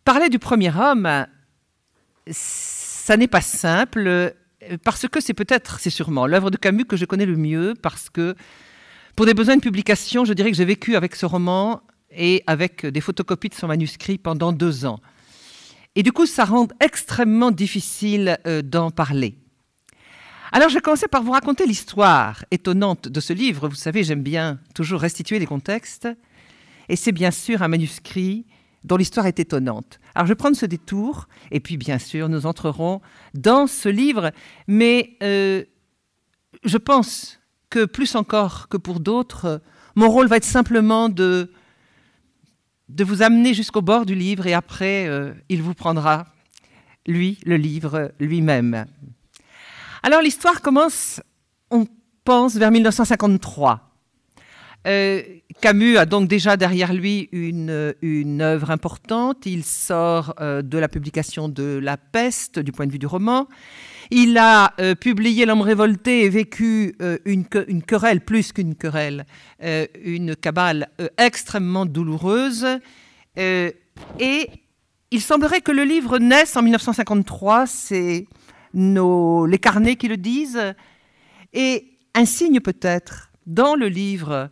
Parler du premier homme, ça n'est pas simple, parce que c'est sûrement l'œuvre de Camus que je connais le mieux, parce que pour des besoins de publication, je dirais que j'ai vécu avec ce roman et avec des photocopies de son manuscrit pendant 2 ans. Et du coup, ça rend extrêmement difficile d'en parler. Alors, je vais commencer par vous raconter l'histoire étonnante de ce livre. Vous savez, j'aime bien toujours restituer les contextes. Et c'est bien sûr un manuscrit dont l'histoire est étonnante. Alors, je vais prendre ce détour, et puis, bien sûr, nous entrerons dans ce livre. Mais je pense que, plus encore que pour d'autres, mon rôle va être simplement de vous amener jusqu'au bord du livre, et après, il vous prendra, lui, le livre lui-même. Alors, l'histoire commence, on pense, vers 1953. Camus a donc déjà derrière lui une œuvre importante. Il sort de la publication de La Peste, du point de vue du roman. Il a publié L'Homme révolté et vécu une querelle, plus qu'une querelle, une cabale extrêmement douloureuse. Et il semblerait que le livre naisse en 1953, c'est les carnets qui le disent. Et un signe peut-être, dans le livre,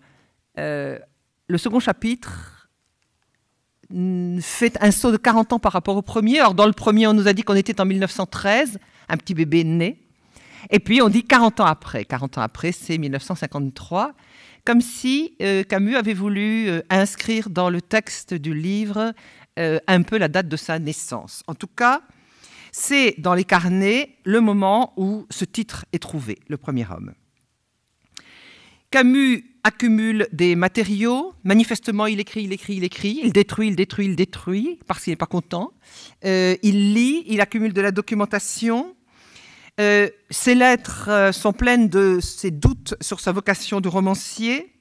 le second chapitre fait un saut de 40 ans par rapport au premier. Alors dans le premier, on nous a dit qu'on était en 1913, un petit bébé né. Et puis on dit 40 ans après. 40 ans après, c'est 1953. Comme si Camus avait voulu inscrire dans le texte du livre un peu la date de sa naissance. En tout cas, c'est dans les carnets le moment où ce titre est trouvé, Le premier homme. Camus accumule des matériaux. Manifestement, il écrit, il détruit, parce qu'il n'est pas content. Il lit, il accumule de la documentation. Ses lettres sont pleines de ses doutes sur sa vocation de romancier.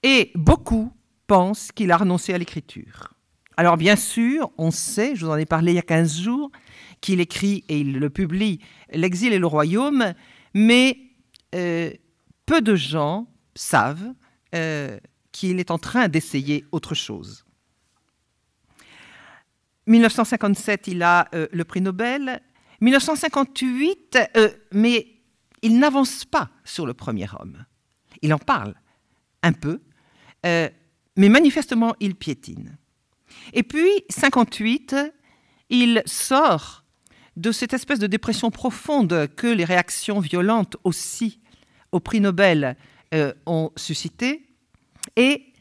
Et beaucoup pensent qu'il a renoncé à l'écriture. Alors bien sûr, on sait, je vous en ai parlé il y a 15 jours, qu'il écrit et il le publie L'Exil et le Royaume, mais peu de gens savent qu'il est en train d'essayer autre chose. 1957, il a le prix Nobel. 1958, mais il n'avance pas sur le premier homme. Il en parle un peu, mais manifestement, il piétine. Et puis, 58, il sort de cette espèce de dépression profonde que les réactions violentes aussi au prix Nobel ont suscité. Et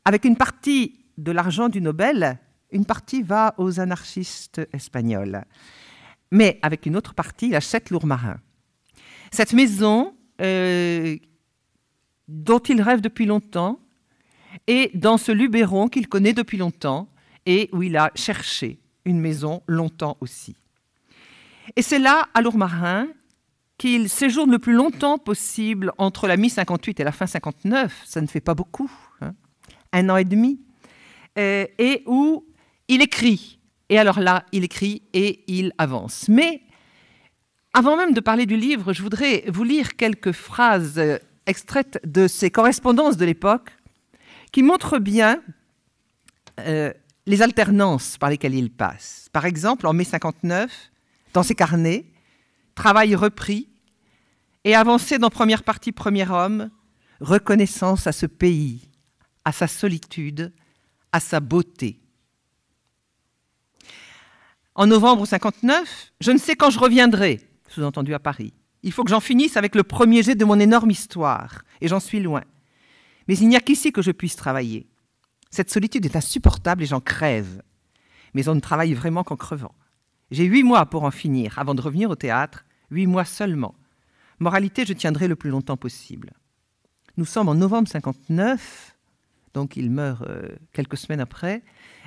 avec une partie de l'argent du Nobel, une partie va aux anarchistes espagnols. Mais avec une autre partie, il achète Lourmarin. Cette maison dont il rêve depuis longtemps, et dans ce Luberon qu'il connaît depuis longtemps, et où il a cherché une maison longtemps aussi. Et c'est là, à Lourmarin, qu'il séjourne le plus longtemps possible entre la mi-58 et la fin 59, ça ne fait pas beaucoup, hein, 1 an et demi, et où il écrit. Et alors là, il écrit et il avance. Mais avant même de parler du livre, je voudrais vous lire quelques phrases extraites de ses correspondances de l'époque qui montrent bien les alternances par lesquelles il passe. Par exemple, en mai 59, dans ses carnets, travail repris et avancé dans première partie premier homme, reconnaissance à ce pays, à sa solitude, à sa beauté. En novembre 59, je ne sais quand je reviendrai, sous-entendu à Paris. Il faut que j'en finisse avec le premier jet de mon énorme histoire, et j'en suis loin. Mais il n'y a qu'ici que je puisse travailler. Cette solitude est insupportable et j'en crève. Mais on ne travaille vraiment qu'en crevant. J'ai 8 mois pour en finir, avant de revenir au théâtre, 8 mois seulement. Moralité, je tiendrai le plus longtemps possible. Nous sommes en novembre 59, donc il meurt quelques semaines après.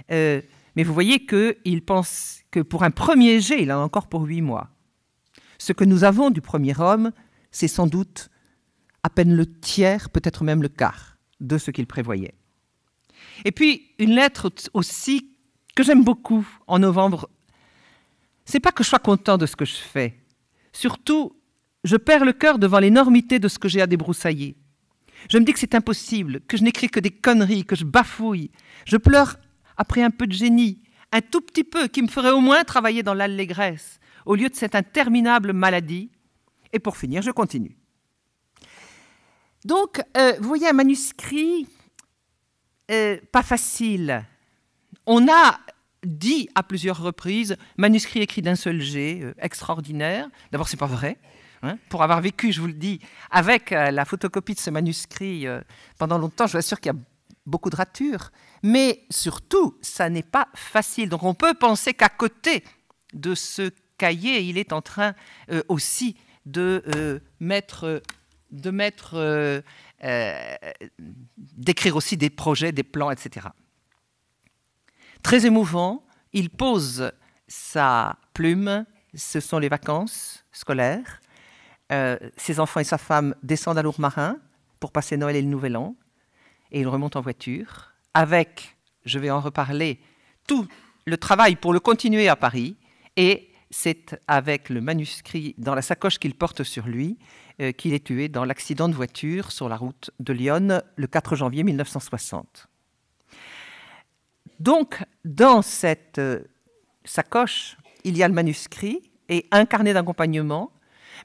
Mais vous voyez qu'il pense que pour un premier jet, il en a encore pour 8 mois. Ce que nous avons du premier homme, c'est sans doute à peine le tiers, peut-être même le quart de ce qu'il prévoyait. Et puis, une lettre aussi que j'aime beaucoup en novembre. C'est pas que je sois content de ce que je fais. Surtout, je perds le cœur devant l'énormité de ce que j'ai à débroussailler. Je me dis que c'est impossible, que je n'écris que des conneries, que je bafouille. Je pleure après un peu de génie, un tout petit peu, qui me ferait au moins travailler dans l'allégresse, au lieu de cette interminable maladie. Et pour finir, je continue. Donc, vous voyez un manuscrit pas facile. On a dit à plusieurs reprises, manuscrit écrit d'un seul jet, extraordinaire. D'abord, c'est pas vrai. Hein. Pour avoir vécu, je vous le dis, avec la photocopie de ce manuscrit pendant longtemps, je vous assure qu'il y a beaucoup de ratures. Mais surtout, ça n'est pas facile. Donc, on peut penser qu'à côté de ce cahier, il est en train aussi d'écrire aussi des projets, des plans, etc. Très émouvant, il pose sa plume, ce sont les vacances scolaires. Ses enfants et sa femme descendent à Lourmarin pour passer Noël et le Nouvel An, et il remonte en voiture avec, je vais en reparler, tout le travail pour le continuer à Paris, et c'est avec le manuscrit dans la sacoche qu'il porte sur lui qu'il est tué dans l'accident de voiture sur la route de Lyon le 4 janvier 1960. Donc, dans cette sacoche, il y a le manuscrit et un carnet d'accompagnement,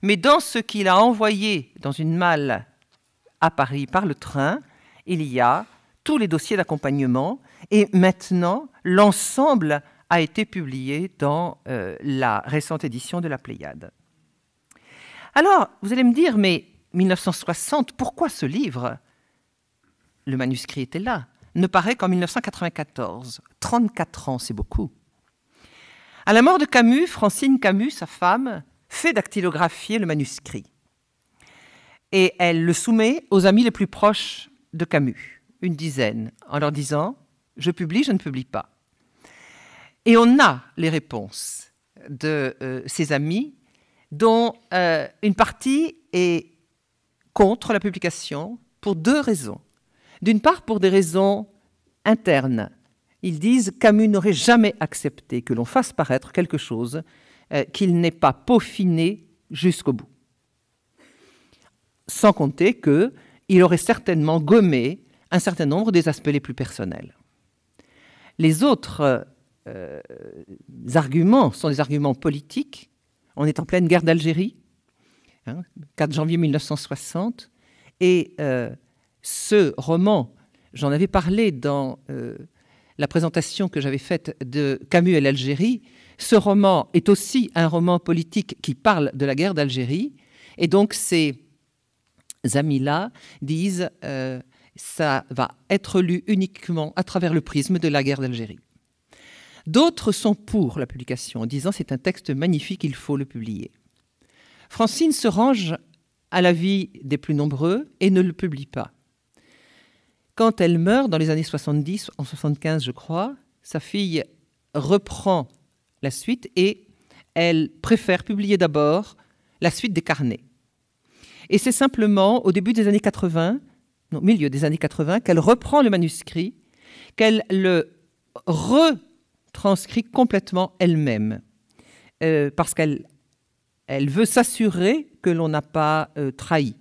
mais dans ce qu'il a envoyé dans une malle à Paris par le train, il y a tous les dossiers d'accompagnement, et maintenant, l'ensemble a été publié dans la récente édition de la Pléiade. Alors, vous allez me dire, mais 1960, pourquoi ce livre? Le manuscrit était là. Ne paraît qu'en 1994. 34 ans, c'est beaucoup. À la mort de Camus, Francine Camus, sa femme, fait dactylographier le manuscrit. Et elle le soumet aux amis les plus proches de Camus, une dizaine, en leur disant « Je publie, je ne publie pas ». Et on a les réponses de ses amis, dont une partie est contre la publication pour deux raisons. D'une part, pour des raisons internes. Ils disent « Camus n'aurait jamais accepté que l'on fasse paraître quelque chose qu'il n'ait pas peaufiné jusqu'au bout. » Sans compter qu'il aurait certainement gommé un certain nombre des aspects les plus personnels. Les autres arguments sont des arguments politiques. On est en pleine guerre d'Algérie, 4 janvier 1960, et ce roman, j'en avais parlé dans la présentation que j'avais faite de Camus et l'Algérie, ce roman est aussi un roman politique qui parle de la guerre d'Algérie, et donc ces amis-là disent ça va être lu uniquement à travers le prisme de la guerre d'Algérie. D'autres sont pour la publication, en disant c'est un texte magnifique, il faut le publier. Francine se range à l'avis des plus nombreux et ne le publie pas. Quand elle meurt, dans les années 70, en 75 je crois, sa fille reprend la suite et elle préfère publier d'abord la suite des carnets. Et c'est simplement au début des années 80, non, milieu des années 80, qu'elle reprend le manuscrit, qu'elle le retranscrit complètement elle-même, parce qu'elle veut s'assurer que l'on n'a pas trahi.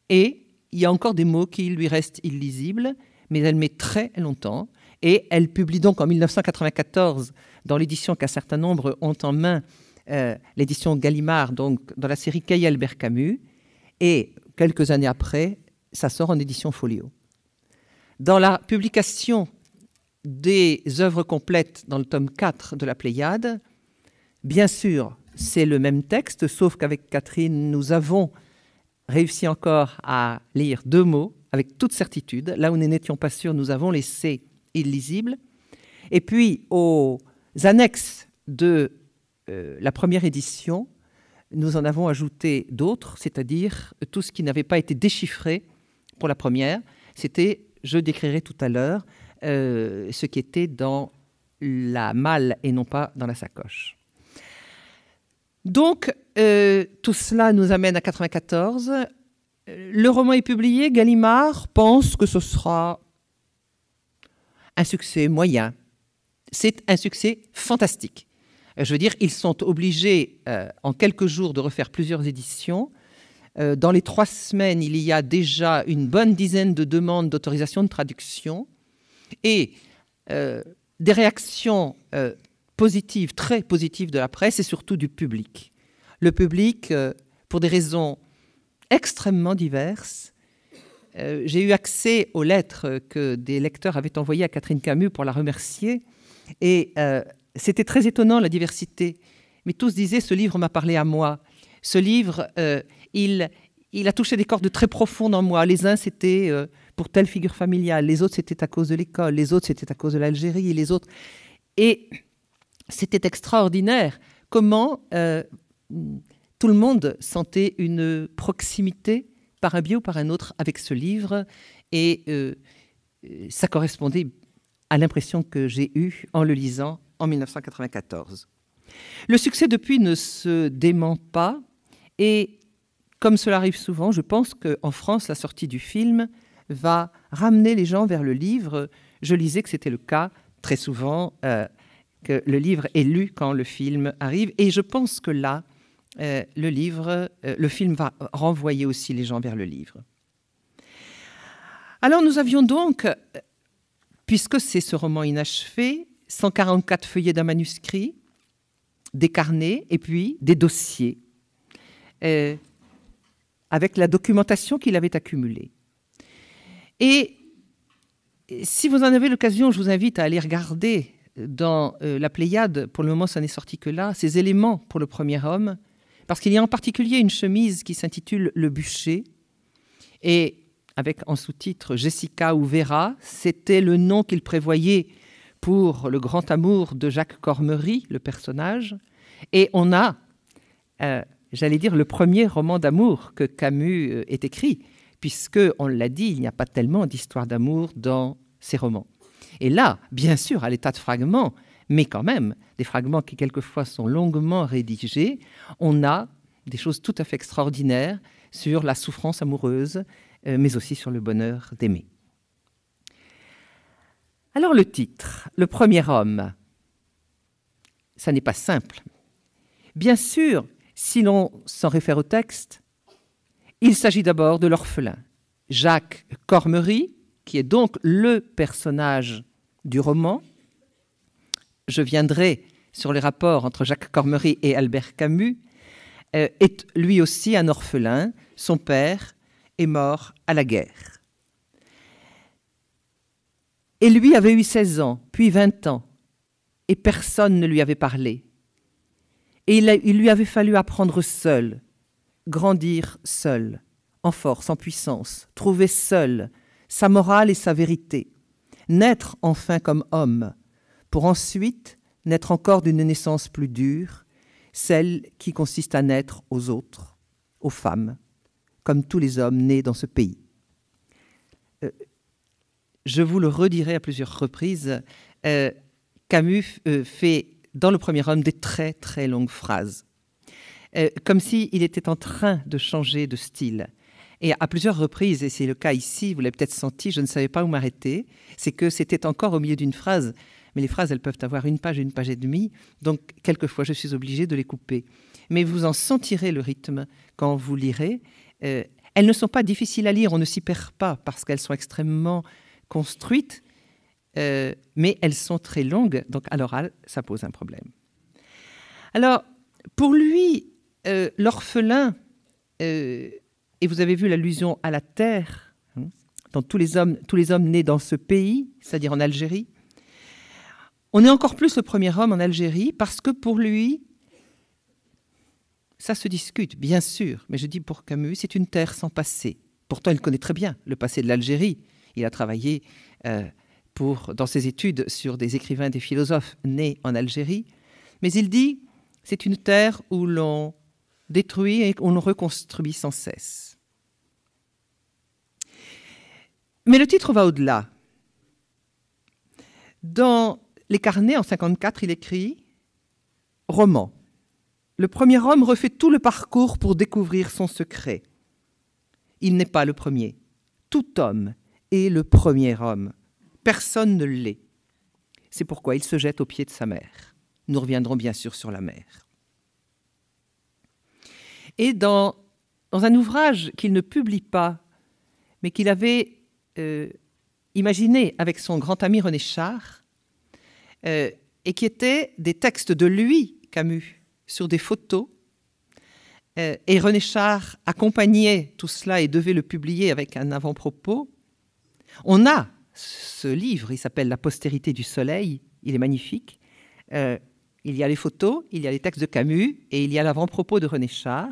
Et il y a encore des mots qui lui restent illisibles, mais elle met très longtemps. Et elle publie donc en 1994, dans l'édition qu'un certain nombre ont en main, l'édition Gallimard, donc dans la série Cahiers Albert Camus. Et quelques années après, ça sort en édition Folio. Dans la publication des œuvres complètes dans le tome 4 de la Pléiade, bien sûr, c'est le même texte, sauf qu'avec Catherine, nous avons réussi encore à lire 2 mots avec toute certitude. Là où nous n'étions pas sûrs, nous avons laissé illisible. Et puis, aux annexes de la première édition, nous en avons ajouté d'autres, c'est-à-dire tout ce qui n'avait pas été déchiffré pour la première. C'était, je décrirai tout à l'heure, ce qui était dans la malle et non pas dans la sacoche. Donc, tout cela nous amène à 1994. Le roman est publié. Gallimard pense que ce sera un succès moyen. C'est un succès fantastique. Je veux dire, ils sont obligés en quelques jours de refaire plusieurs éditions. Dans les 3 semaines, il y a déjà une bonne dizaine de demandes d'autorisation de traduction. Et des réactions positives, très positives de la presse et surtout du public. Le public, pour des raisons extrêmement diverses, j'ai eu accès aux lettres que des lecteurs avaient envoyées à Catherine Camus pour la remercier. Et c'était très étonnant, la diversité. Mais tous disaient, ce livre m'a parlé à moi. Ce livre, il a touché des cordes très profondes en moi. Les uns, c'était pour telle figure familiale. Les autres, c'était à cause de l'école. Les autres, c'était à cause de l'Algérie. Et les autres... Et c'était extraordinaire comment tout le monde sentait une proximité par un biais ou par un autre avec ce livre. Et ça correspondait à l'impression que j'ai eue en le lisant en 1994. Le succès depuis ne se dément pas. Et comme cela arrive souvent, je pense qu'en France, la sortie du film va ramener les gens vers le livre. Je lisais que c'était le cas très souvent, que le livre est lu quand le film arrive. Et je pense que là, le film va renvoyer aussi les gens vers le livre. Alors nous avions donc, puisque c'est ce roman inachevé, 144 feuillets d'un manuscrit, des carnets et puis des dossiers, avec la documentation qu'il avait accumulée. Et si vous en avez l'occasion, je vous invite à aller regarder dans la Pléiade, pour le moment ça n'est sorti que là, ces éléments pour le premier homme, parce qu'il y a en particulier une chemise qui s'intitule « Le bûcher », et avec en sous-titre « Jessica ou Vera », c'était le nom qu'il prévoyait pour le grand amour de Jacques Cormery, le personnage, et on a, j'allais dire, le premier roman d'amour que Camus ait écrit, puisque, on l'a dit, il n'y a pas tellement d'histoire d'amour dans ses romans. Et là, bien sûr, à l'état de fragments, mais quand même, des fragments qui quelquefois sont longuement rédigés, on a des choses tout à fait extraordinaires sur la souffrance amoureuse, mais aussi sur le bonheur d'aimer. Alors le titre, Le premier homme, ça n'est pas simple. Bien sûr, si l'on s'en réfère au texte, il s'agit d'abord de l'orphelin, Jacques Cormery, qui est donc le personnage du roman. Je viendrai sur les rapports entre Jacques Cormery et Albert Camus, est lui aussi un orphelin. Son père est mort à la guerre. Et lui avait eu 16 ans, puis 20 ans, et personne ne lui avait parlé. Et il lui avait fallu apprendre seul, grandir seul, en force, en puissance, trouver seul sa morale et sa vérité, naître enfin comme homme, pour ensuite naître encore d'une naissance plus dure, celle qui consiste à naître aux autres, aux femmes, comme tous les hommes nés dans ce pays. Je vous le redirai à plusieurs reprises, Camus fait dans Le premier homme des très très longues phrases, comme s'il était en train de changer de style. Et à plusieurs reprises, et c'est le cas ici, vous l'avez peut-être senti, je ne savais pas où m'arrêter, c'est que c'était encore au milieu d'une phrase, mais les phrases, elles peuvent avoir une page et demie, donc quelquefois je suis obligée de les couper. Mais vous en sentirez le rythme quand vous lirez. Elles ne sont pas difficiles à lire, on ne s'y perd pas, parce qu'elles sont extrêmement construites, mais elles sont très longues, donc à l'oral, ça pose un problème. Alors, pour lui, l'orphelin, et vous avez vu l'allusion à la terre, dans tous les hommes nés dans ce pays, c'est-à-dire en Algérie. On est encore plus le premier homme en Algérie parce que pour lui, ça se discute, bien sûr, mais je dis pour Camus, c'est une terre sans passé. Pourtant, il connaît très bien le passé de l'Algérie. Il a travaillé dans ses études sur des écrivains, des philosophes nés en Algérie. Mais il dit, c'est une terre où l'on détruit et où l'on reconstruit sans cesse. Mais le titre va au-delà. Dans les carnets, en 1954, il écrit « Roman. Le premier homme refait tout le parcours pour découvrir son secret. Il n'est pas le premier. Tout homme est le premier homme. Personne ne l'est. C'est pourquoi il se jette aux pieds de sa mère. Nous reviendrons bien sûr sur la mère. » Et dans un ouvrage qu'il ne publie pas, mais qu'il avait imaginé avec son grand ami René Char, et qui étaient des textes de lui, Camus, sur des photos. Et René Char accompagnait tout cela et devait le publier avec un avant-propos. On a ce livre, il s'appelle « La postérité du soleil », il est magnifique. Il y a les photos, il y a les textes de Camus et il y a l'avant-propos de René Char.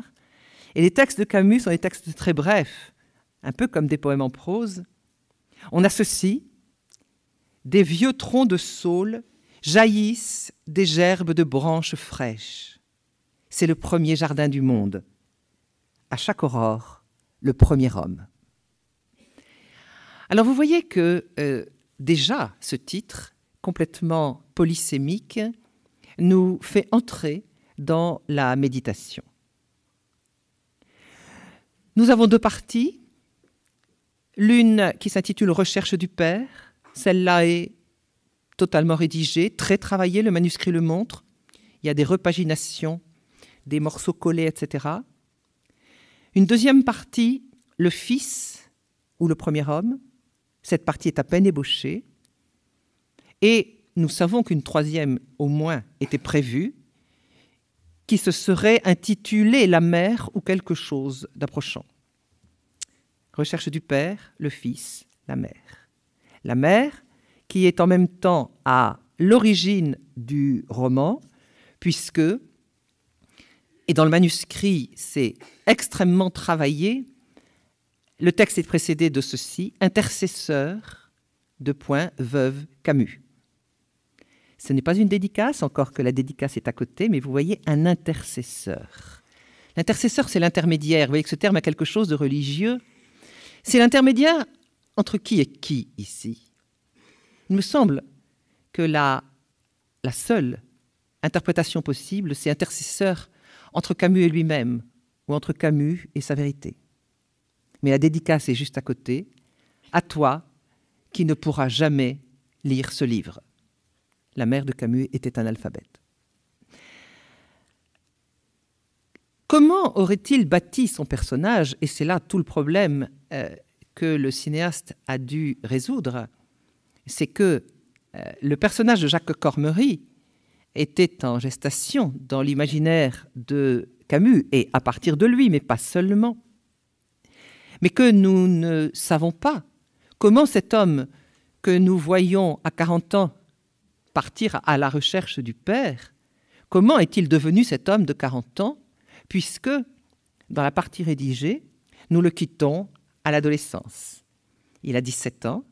Et les textes de Camus sont des textes très brefs, un peu comme des poèmes en prose. On a ceci: des vieux troncs de saule jaillissent des gerbes de branches fraîches. C'est le premier jardin du monde. À chaque aurore, le premier homme. Alors vous voyez que déjà ce titre, complètement polysémique, nous fait entrer dans la méditation. Nous avons deux parties. L'une qui s'intitule « Recherche du Père ». Celle-là est totalement rédigée, très travaillée, le manuscrit le montre. Il y a des repaginations, des morceaux collés, etc. Une deuxième partie, « Le Fils » ou « Le premier homme ». Cette partie est à peine ébauchée. Et nous savons qu'une troisième, au moins, était prévue, qui se serait intitulée « La mère » ou quelque chose d'approchant. Recherche du Père, le Fils, la mère. La mère qui est en même temps à l'origine du roman, puisque, et dans le manuscrit c'est extrêmement travaillé, le texte est précédé de ceci: intercesseur, veuve Camus. Ce n'est pas une dédicace, encore que la dédicace est à côté, mais vous voyez un intercesseur. L'intercesseur, c'est l'intermédiaire. Vous voyez que ce terme a quelque chose de religieux. C'est l'intermédiaire entre qui et qui, ici? Il me semble que la seule interprétation possible, c'est intercesseur entre Camus et lui-même, ou entre Camus et sa vérité. Mais la dédicace est juste à côté. À toi, qui ne pourras jamais lire ce livre. La mère de Camus était analphabète. Comment aurait-il bâti son personnage? Et c'est là tout le problème que le cinéaste a dû résoudre. C'est que le personnage de Jacques Cormery était en gestation dans l'imaginaire de Camus, et à partir de lui, mais pas seulement. Mais que nous ne savons pas comment cet homme que nous voyons à 40 ans partir à la recherche du Père, comment est-il devenu cet homme de 40 ans, puisque, dans la partie rédigée, nous le quittons à l'adolescence. Il a 17 ans,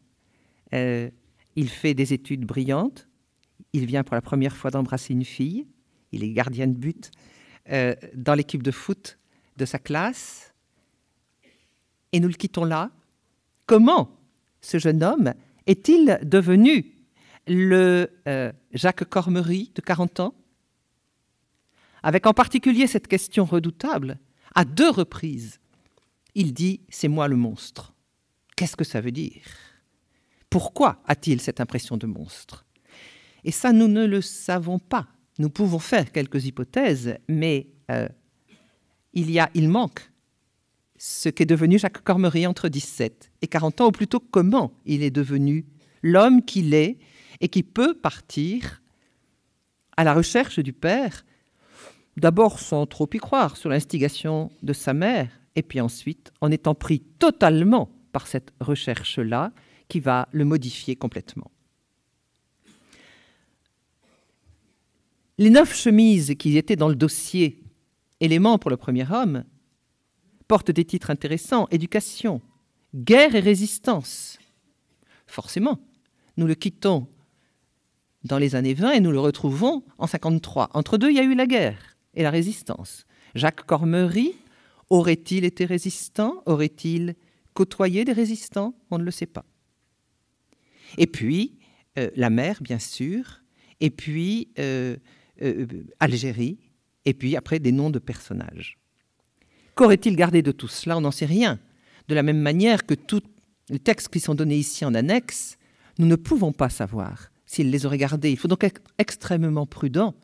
il fait des études brillantes, il vient pour la première fois d'embrasser une fille, il est gardien de but dans l'équipe de foot de sa classe, et nous le quittons là. Comment ce jeune homme est-il devenu le Jacques Cormery de 40 ans, avec en particulier cette question redoutable? À 2 reprises, il dit « c'est moi le monstre ». Qu'est-ce que ça veut dire? Pourquoi a-t-il cette impression de monstre? Et ça, nous ne le savons pas. Nous pouvons faire quelques hypothèses, mais il manque ce qu'est devenu Jacques Cormery entre 17 et 40 ans, ou plutôt comment il est devenu l'homme qu'il est et qui peut partir à la recherche du Père, d'abord sans trop y croire, sur l'instigation de sa mère, et puis ensuite en étant pris totalement par cette recherche-là qui va le modifier complètement. Les 9 chemises qui étaient dans le dossier « Éléments pour le premier homme » portent des titres intéressants: « Éducation »,« Guerre et résistance ». Forcément, nous le quittons dans les années 20 et nous le retrouvons en 53. Entre deux, il y a eu la guerre et la résistance. Jacques Cormery aurait-il été résistant? Aurait-il côtoyé des résistants? On ne le sait pas. Et puis, la mer, bien sûr, et puis Algérie, et puis après des noms de personnages. Qu'aurait-il gardé de tout cela? On n'en sait rien. De la même manière que tous les textes qui sont donnés ici en annexe, nous ne pouvons pas savoir s'il les aurait gardés. Il faut donc être extrêmement prudent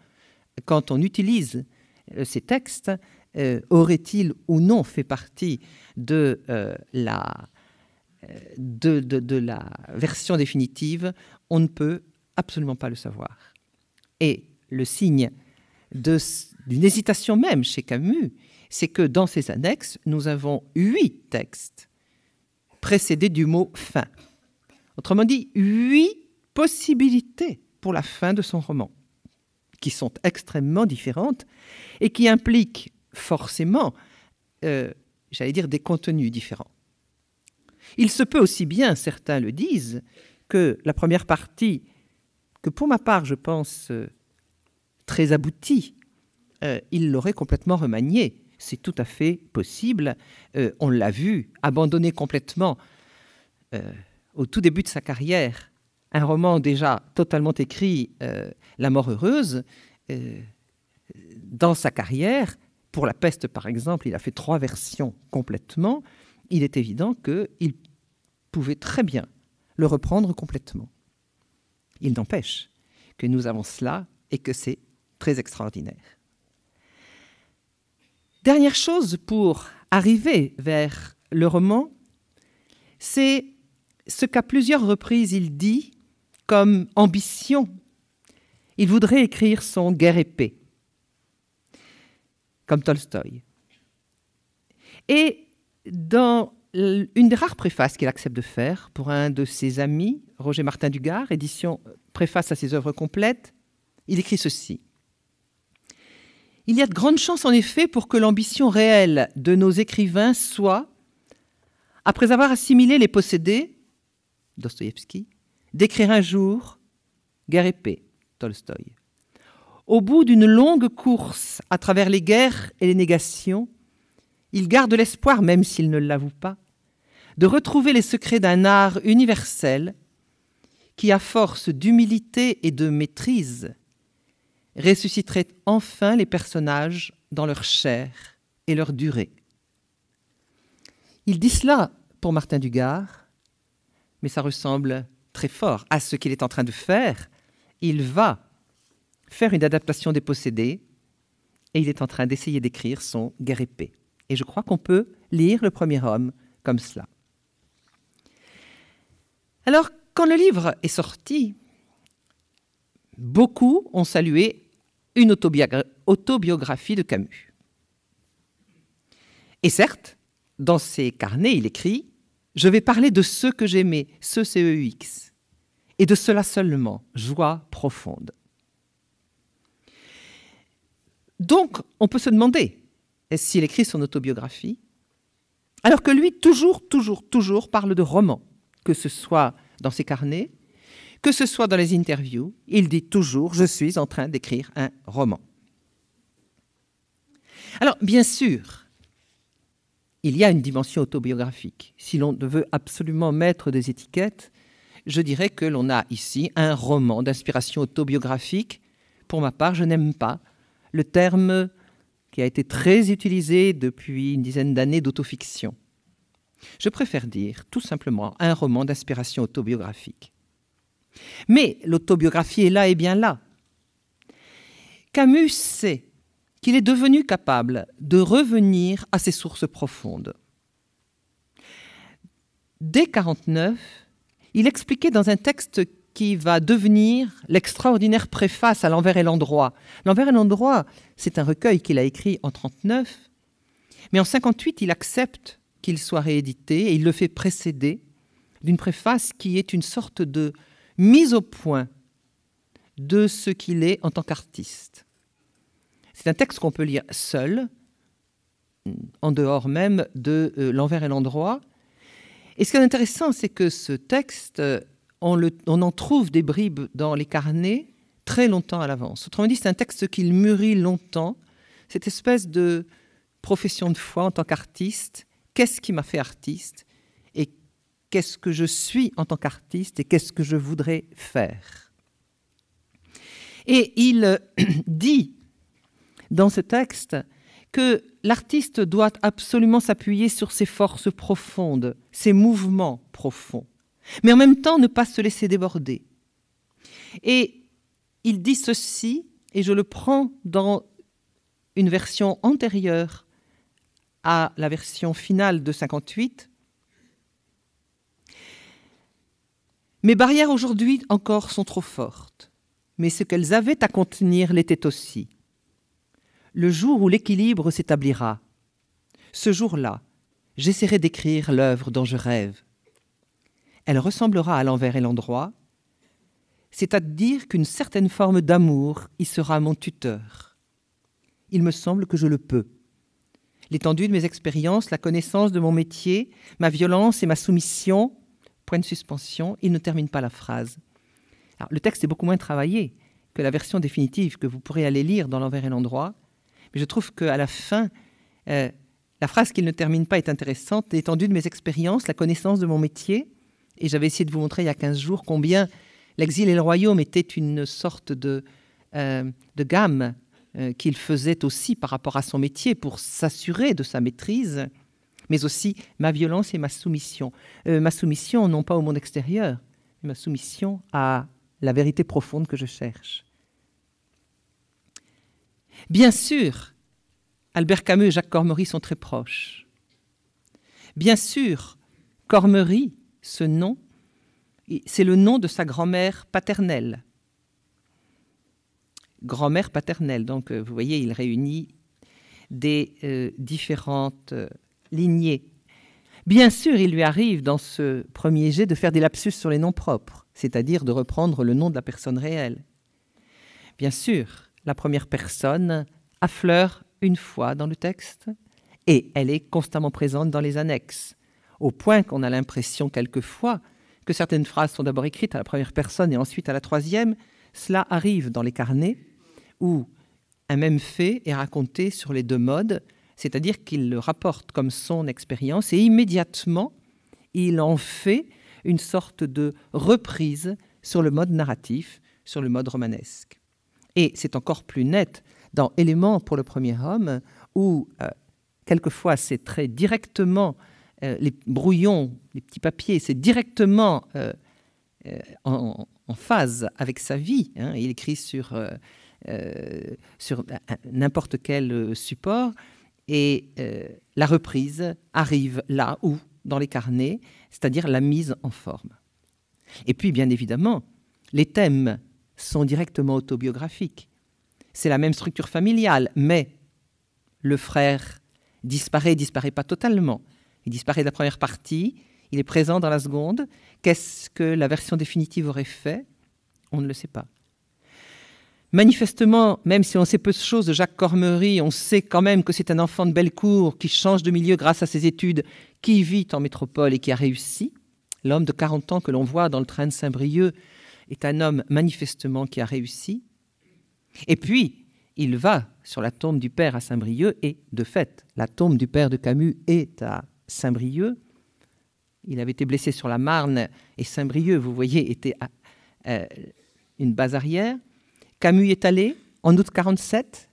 quand on utilise ces textes. Aurait-il ou non fait partie de la version définitive? On ne peut absolument pas le savoir. Et le signe d'une hésitation même chez Camus, c'est que dans ces annexes, nous avons 8 textes précédés du mot « fin ». Autrement dit, 8 possibilités pour la fin de son roman, qui sont extrêmement différentes et qui impliquent forcément, j'allais dire, des contenus différents. Il se peut aussi bien, certains le disent, que la première partie, que pour ma part, je pense, très aboutie, il l'aurait complètement remaniée. C'est tout à fait possible. On l'a vu, abandonner complètement, au tout début de sa carrière, un roman déjà totalement écrit, La mort heureuse. Dans sa carrière, pour La peste par exemple, il a fait 3 versions complètement. Il est évident qu'il pouvait très bien le reprendre complètement. Il n'empêche que nous avons cela et que c'est très extraordinaire. Dernière chose pour arriver vers le roman, c'est ce qu'à plusieurs reprises il dit comme ambition. Il voudrait écrire son Guerre et paix, comme Tolstoï. Et dans une des rares préfaces qu'il accepte de faire pour un de ses amis, Roger Martin Dugard, édition préface à ses œuvres complètes, il écrit ceci. « Il y a de grandes chances en effet pour que l'ambition réelle de nos écrivains soit, après avoir assimilé les possédés, Dostoïevski, d'écrire un jour Guerre et paix, Tolstoï. Au bout d'une longue course à travers les guerres et les négations, il garde l'espoir, même s'il ne l'avoue pas, de retrouver les secrets d'un art universel qui, à force d'humilité et de maîtrise, ressusciterait enfin les personnages dans leur chair et leur durée. » Il dit cela pour Martin Dugard, mais ça ressemble très fort à ce qu'il est en train de faire. Il va faire une adaptation des Possédés et il est en train d'essayer d'écrire son Guerre et paix. Et je crois qu'on peut lire Le Premier Homme comme cela. Alors, quand le livre est sorti, beaucoup ont salué une autobiographie de Camus. Et certes, dans ses carnets, il écrit « Je vais parler de ceux que j'aimais, ceux CEUX, et de cela seulement, joie profonde. » Donc, on peut se demander, est-ce s'il écrit son autobiographie, alors que lui, toujours parle de romans, que ce soit dans ses carnets, que ce soit dans les interviews, il dit toujours « Je suis en train d'écrire un roman ». Alors, bien sûr, il y a une dimension autobiographique. Si l'on veut absolument mettre des étiquettes, je dirais que l'on a ici un roman d'inspiration autobiographique. Pour ma part, je n'aime pas le terme qui a été très utilisé depuis une dizaine d'années d'autofiction. Je préfère dire tout simplement un roman d'inspiration autobiographique. Mais l'autobiographie est là et bien là. Camus sait qu'il est devenu capable de revenir à ses sources profondes. Dès 1949, il expliquait dans un texte qui va devenir l'extraordinaire préface à L'Envers et l'Endroit. L'Envers et l'Endroit, c'est un recueil qu'il a écrit en 1939, mais en 1958, il accepte qu'il soit réédité et il le fait précéder d'une préface qui est une sorte de mise au point de ce qu'il est en tant qu'artiste. C'est un texte qu'on peut lire seul, en dehors même de L'Envers et l'Endroit. Et ce qui est intéressant, c'est que ce texte, on en trouve des bribes dans les carnets très longtemps à l'avance. Autrement dit, c'est un texte qu'il mûrit longtemps, cette espèce de profession de foi en tant qu'artiste. Qu'est-ce qui m'a fait artiste ? Et qu'est-ce que je suis en tant qu'artiste ? Et qu'est-ce que je voudrais faire ? Et il dit dans ce texte que l'artiste doit absolument s'appuyer sur ses forces profondes, ses mouvements profonds, mais en même temps ne pas se laisser déborder. Et il dit ceci, et je le prends dans une version antérieure à la version finale de 1958. « Mes barrières aujourd'hui encore sont trop fortes, mais ce qu'elles avaient à contenir l'était aussi. Le jour où l'équilibre s'établira, ce jour-là, j'essaierai d'écrire l'œuvre dont je rêve. Elle ressemblera à l'envers et l'endroit, c'est-à-dire qu'une certaine forme d'amour y sera mon tuteur. Il me semble que je le peux. L'étendue de mes expériences, la connaissance de mon métier, ma violence et ma soumission, point de suspension, il ne termine pas la phrase. Alors, le texte est beaucoup moins travaillé que la version définitive que vous pourrez aller lire dans l'envers et l'endroit, mais je trouve qu'à la fin, la phrase qu'il ne termine pas est intéressante. L'étendue de mes expériences, la connaissance de mon métier, et j'avais essayé de vous montrer il y a 15 jours combien l'exil et le royaume étaient une sorte de gamme qu'il faisait aussi par rapport à son métier pour s'assurer de sa maîtrise, mais aussi ma violence et ma soumission. Ma soumission, non pas au monde extérieur, mais ma soumission à la vérité profonde que je cherche. Bien sûr, Albert Camus et Jacques Cormery sont très proches. Bien sûr, Cormery, ce nom, c'est le nom de sa grand-mère paternelle. Grand-mère paternelle, donc vous voyez, il réunit des différentes lignées. Bien sûr, il lui arrive dans ce premier jet de faire des lapsus sur les noms propres, c'est-à-dire de reprendre le nom de la personne réelle. Bien sûr, la première personne affleure une fois dans le texte et elle est constamment présente dans les annexes, au point qu'on a l'impression quelquefois que certaines phrases sont d'abord écrites à la première personne et ensuite à la troisième. Cela arrive dans les carnets où un même fait est raconté sur les deux modes, c'est-à-dire qu'il le rapporte comme son expérience et immédiatement, il en fait une sorte de reprise sur le mode narratif, sur le mode romanesque. Et c'est encore plus net dans Éléments pour le premier homme, où quelquefois c'est très directement, les brouillons, les petits papiers, c'est directement en phase avec sa vie. Hein. Il écrit sur n'importe quel support, et la reprise arrive là où, dans les carnets, c'est-à-dire la mise en forme. Et puis, bien évidemment, les thèmes sont directement autobiographiques. C'est la même structure familiale, mais le frère disparaît pas totalement. Il disparaît de la première partie, il est présent dans la seconde. Qu'est-ce que la version définitive aurait fait? On ne le sait pas. Manifestement, même si on sait peu de choses de Jacques Cormery, on sait quand même que c'est un enfant de belle cour qui change de milieu grâce à ses études, qui vit en métropole et qui a réussi. L'homme de 40 ans que l'on voit dans le train de Saint-Brieuc est un homme manifestement qui a réussi. Et puis, il va sur la tombe du père à Saint-Brieuc, et de fait, la tombe du père de Camus est à Saint-Brieuc. Il avait été blessé sur la Marne, et Saint-Brieuc, vous voyez, était une base arrière. Camus y est allé en août 47,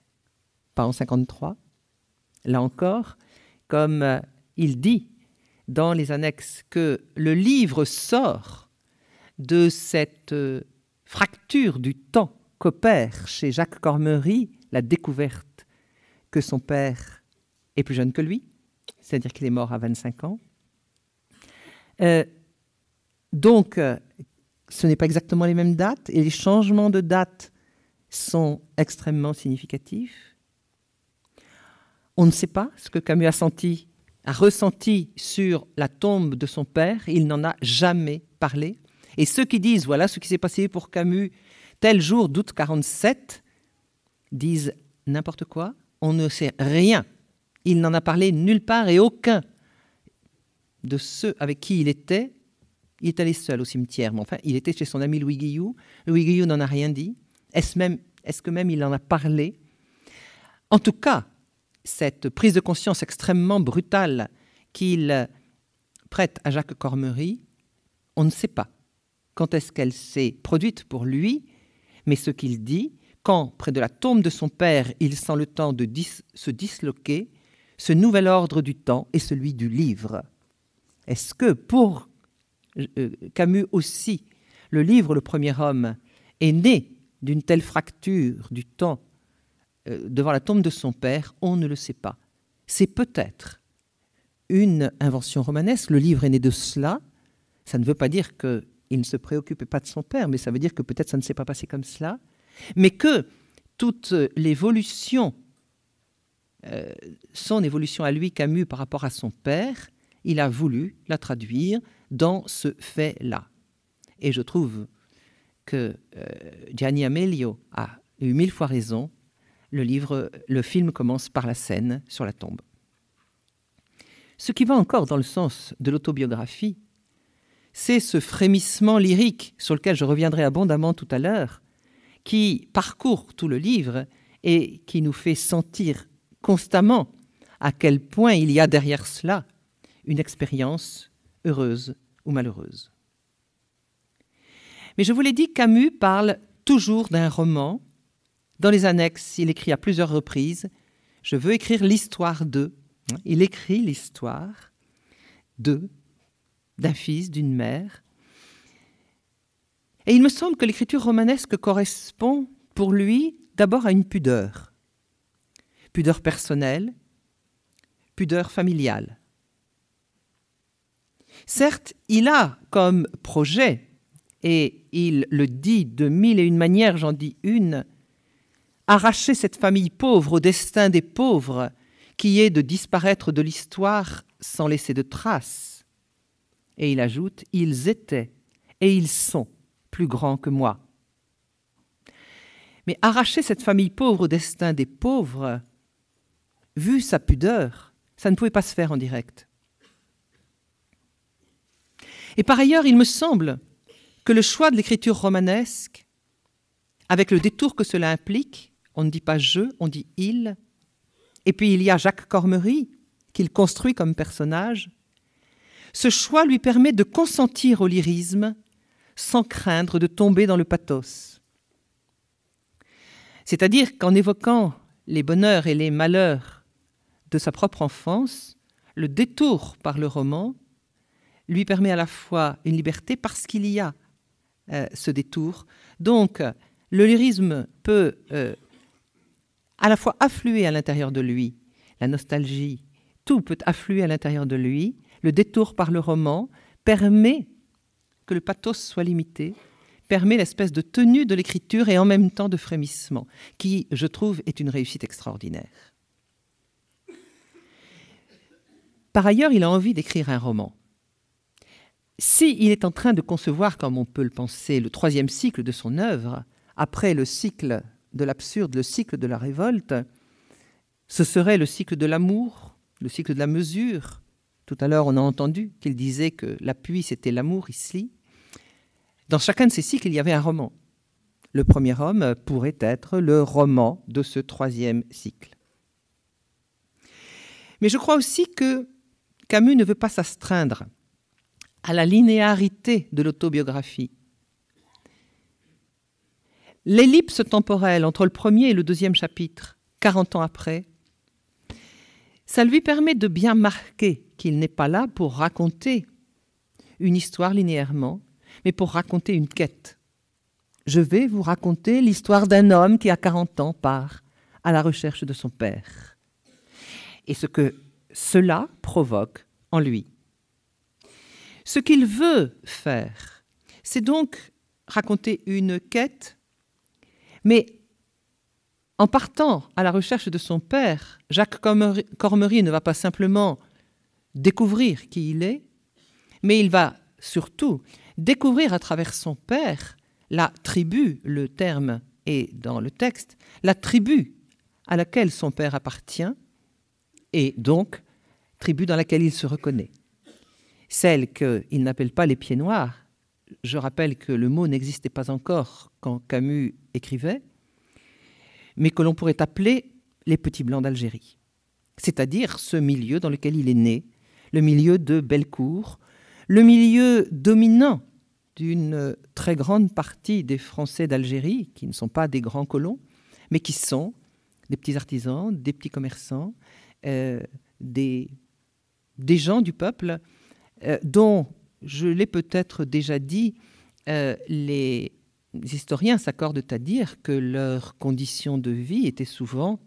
pas en 53. Là encore, comme il dit dans les annexes, que le livre sort de cette fracture du temps qu'opère chez Jacques Cormery la découverte que son père est plus jeune que lui, c'est-à-dire qu'il est mort à 25 ans. Donc, ce n'est pas exactement les mêmes dates, et les changements de date sont extrêmement significatifs. On ne sait pas ce que Camus a ressenti sur la tombe de son père. Il n'en a jamais parlé. Et ceux qui disent, voilà ce qui s'est passé pour Camus, tel jour d'août 47, disent n'importe quoi. On ne sait rien. Il n'en a parlé nulle part, et aucun de ceux avec qui il est allé seul au cimetière. Mais enfin, il était chez son ami Louis Guillou. Louis Guillou n'en a rien dit. Est-ce que même il en a parlé? En tout cas, cette prise de conscience extrêmement brutale qu'il prête à Jacques Cormery, on ne sait pas quand est-ce qu'elle s'est produite pour lui, mais ce qu'il dit, quand, près de la tombe de son père, il sent le temps de se disloquer, ce nouvel ordre du temps est celui du livre. Est-ce que pour Camus aussi, le livre Le Premier Homme est né d'une telle fracture du temps devant la tombe de son père? On ne le sait pas. C'est peut-être une invention romanesque. Le livre est né de cela. Ça ne veut pas dire qu'il il ne se préoccupait pas de son père, mais ça veut dire que peut-être ça ne s'est pas passé comme cela, mais que toute l'évolution, son évolution à lui, Camus, par rapport à son père, il a voulu la traduire dans ce fait-là. Et je trouve que Gianni Amelio a eu 1000 fois raison. Le film commence par la scène sur la tombe. Ce qui va encore dans le sens de l'autobiographie, c'est ce frémissement lyrique sur lequel je reviendrai abondamment tout à l'heure, qui parcourt tout le livre et qui nous fait sentir constamment à quel point il y a derrière cela une expérience heureuse ou malheureuse. Mais je vous l'ai dit, Camus parle toujours d'un roman. Dans les annexes, il écrit à plusieurs reprises « Je veux écrire l'histoire de ». Il écrit l'histoire d'un fils, d'une mère. Et il me semble que l'écriture romanesque correspond pour lui d'abord à une pudeur. Pudeur personnelle, pudeur familiale. Certes, il a comme projet, et il le dit de 1001 manières, j'en dis une, arracher cette famille pauvre au destin des pauvres, qui est de disparaître de l'histoire sans laisser de traces. Et il ajoute, ils étaient et ils sont plus grands que moi. Mais arracher cette famille pauvre au destin des pauvres, vu sa pudeur, ça ne pouvait pas se faire en direct. Et par ailleurs, il me semble que le choix de l'écriture romanesque, avec le détour que cela implique, on ne dit pas « je », on dit « il », et puis il y a Jacques Cormery, qu'il construit comme personnage, ce choix lui permet de consentir au lyrisme sans craindre de tomber dans le pathos. C'est-à-dire qu'en évoquant les bonheurs et les malheurs de sa propre enfance, le détour par le roman lui permet à la fois une liberté parce qu'il y a ce détour. Donc, le lyrisme peut à la fois affluer à l'intérieur de lui, la nostalgie, tout peut affluer à l'intérieur de lui. Le détour par le roman permet que le pathos soit limité, permet l'espèce de tenue de l'écriture et en même temps de frémissement, qui, je trouve, est une réussite extraordinaire. Par ailleurs, il a envie d'écrire un roman. S'il est en train de concevoir, comme on peut le penser, le 3e cycle de son œuvre, après le cycle de l'absurde, le cycle de la révolte, ce serait le cycle de l'amour, le cycle de la mesure. Tout à l'heure, on a entendu qu'il disait que l'appui, c'était l'amour ici. Dans chacun de ces cycles, il y avait un roman. Le premier homme pourrait être le roman de ce 3e cycle. Mais je crois aussi que Camus ne veut pas s'astreindre à la linéarité de l'autobiographie. L'ellipse temporelle entre le 1er et le 2e chapitre, 40 ans après, ça lui permet de bien marquer qu'il n'est pas là pour raconter une histoire linéairement, mais pour raconter une quête. Je vais vous raconter l'histoire d'un homme qui, à 40 ans, part à la recherche de son père. Et ce que cela provoque en lui. Ce qu'il veut faire, c'est donc raconter une quête, mais en partant à la recherche de son père, Jacques Cormery ne va pas simplement découvrir qui il est, mais il va surtout découvrir à travers son père la tribu, le terme est dans le texte, la tribu à laquelle son père appartient, et donc tribu dans laquelle il se reconnaît. Celle qu'il n'appelle pas les pieds noirs. Je rappelle que le mot n'existait pas encore quand Camus écrivait, mais que l'on pourrait appeler les petits blancs d'Algérie, c'est-à-dire ce milieu dans lequel il est né, le milieu de Bellecour, le milieu dominant d'une très grande partie des Français d'Algérie, qui ne sont pas des grands colons, mais qui sont des petits artisans, des petits commerçants, des gens du peuple dont, je l'ai peut-être déjà dit, les historiens s'accordent à dire que leurs conditions de vie étaient souvent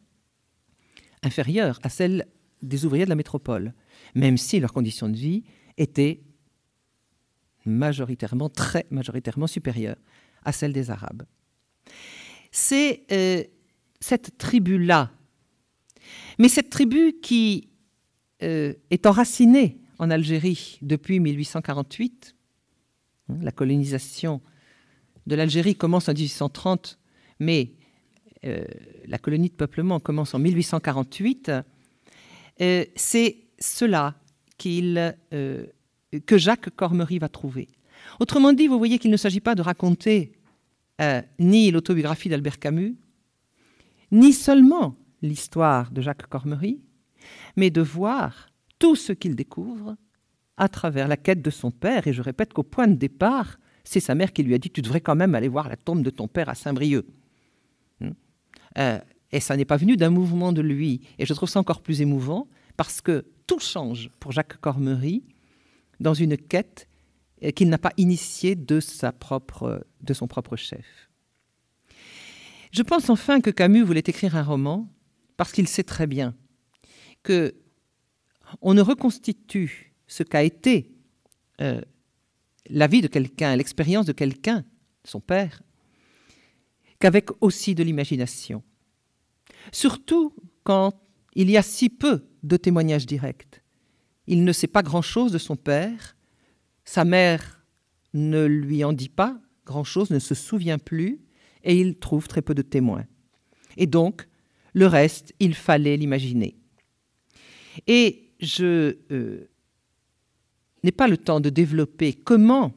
inférieures à celles des ouvriers de la métropole, même si leurs conditions de vie étaient majoritairement, très majoritairement supérieure à celle des Arabes. C'est cette tribu-là, mais cette tribu qui est enracinée en Algérie depuis 1848. La colonisation de l'Algérie commence en 1830, mais la colonie de peuplement commence en 1848. C'est cela que Jacques Cormery va trouver. Autrement dit, vous voyez qu'il ne s'agit pas de raconter ni l'autobiographie d'Albert Camus, ni seulement l'histoire de Jacques Cormery, mais de voir tout ce qu'il découvre à travers la quête de son père. Et je répète qu'au point de départ, c'est sa mère qui lui a dit « Tu devrais quand même aller voir la tombe de ton père à Saint-Brieuc ». Et ça n'est pas venu d'un mouvement de lui. Et je trouve ça encore plus émouvant parce que tout change pour Jacques Cormery dans une quête qu'il n'a pas initiée de son propre chef. Je pense enfin que Camus voulait écrire un roman parce qu'il sait très bien qu'on ne reconstitue ce qu'a été la vie de quelqu'un, l'expérience de quelqu'un, son père, qu'avec aussi de l'imagination. Surtout quand il y a si peu de témoignages directs. Il ne sait pas grand-chose de son père, sa mère ne lui en dit pas grand-chose, ne se souvient plus, et il trouve très peu de témoins. Et donc, le reste, il fallait l'imaginer. Et je n'ai pas le temps de développer comment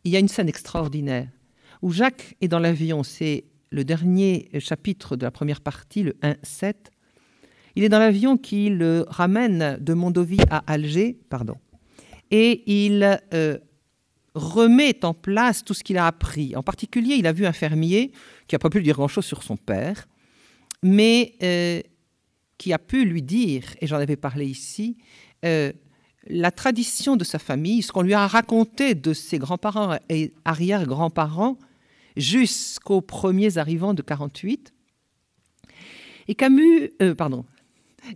il y a une scène extraordinaire où Jacques est dans l'avion, c'est le dernier chapitre de la première partie, le 1-7. Il est dans l'avion qui le ramène de Mondovì à Alger, et il remet en place tout ce qu'il a appris. En particulier, il a vu un fermier qui n'a pas pu lui dire grand-chose sur son père, mais qui a pu lui dire, et j'en avais parlé ici, la tradition de sa famille, ce qu'on lui a raconté de ses grands-parents et arrière-grands-parents jusqu'aux premiers arrivants de 48. Et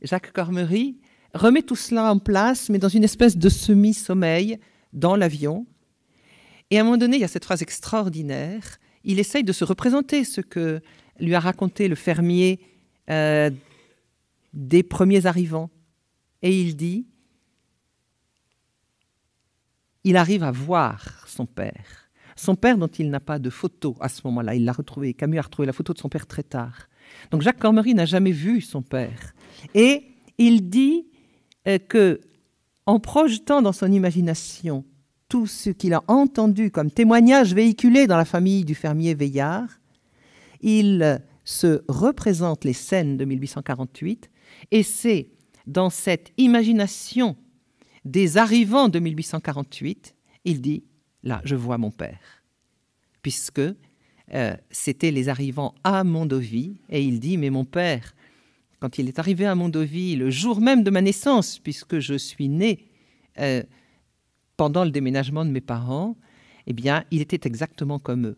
Jacques Cormery remet tout cela en place, mais dans une espèce de semi-sommeil dans l'avion. Et à un moment donné, il y a cette phrase extraordinaire. Il essaye de se représenter ce que lui a raconté le fermier des premiers arrivants. Et il dit, il arrive à voir son père dont il n'a pas de photo à ce moment-là. Il l'a retrouvé, Camus a retrouvé la photo de son père très tard. Donc Jacques Cormery n'a jamais vu son père. Et il dit que, en projetant dans son imagination tout ce qu'il a entendu comme témoignage véhiculé dans la famille du fermier Veillard, il se représente les scènes de 1848, et c'est dans cette imagination des arrivants de 1848, il dit « Là, je vois mon père », puisque c'était les arrivants à Mondovì, et il dit « Mais mon père, quand il est arrivé à Mondovì, le jour même de ma naissance, puisque je suis né pendant le déménagement de mes parents, eh bien, il était exactement comme eux. »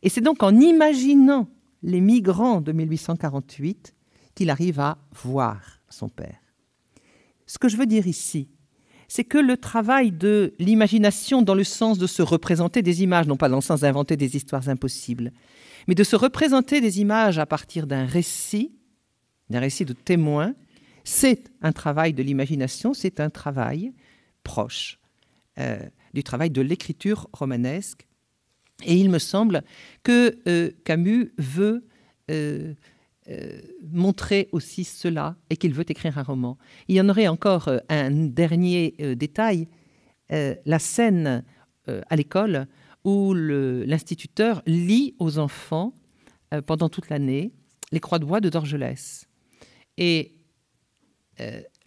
Et c'est donc en imaginant les migrants de 1848 qu'il arrive à voir son père. Ce que je veux dire ici, c'est que le travail de l'imagination dans le sens de se représenter des images, non pas dans le sens d'inventer des histoires impossibles, mais de se représenter des images à partir d'un récit de témoin, c'est un travail de l'imagination, c'est un travail proche du travail de l'écriture romanesque. Et il me semble que Camus veut montrer aussi cela et qu'il veut écrire un roman. Il y en aurait encore un dernier détail, la scène à l'école où l'instituteur lit aux enfants pendant toute l'année les Croix de bois de Dorgelès. Et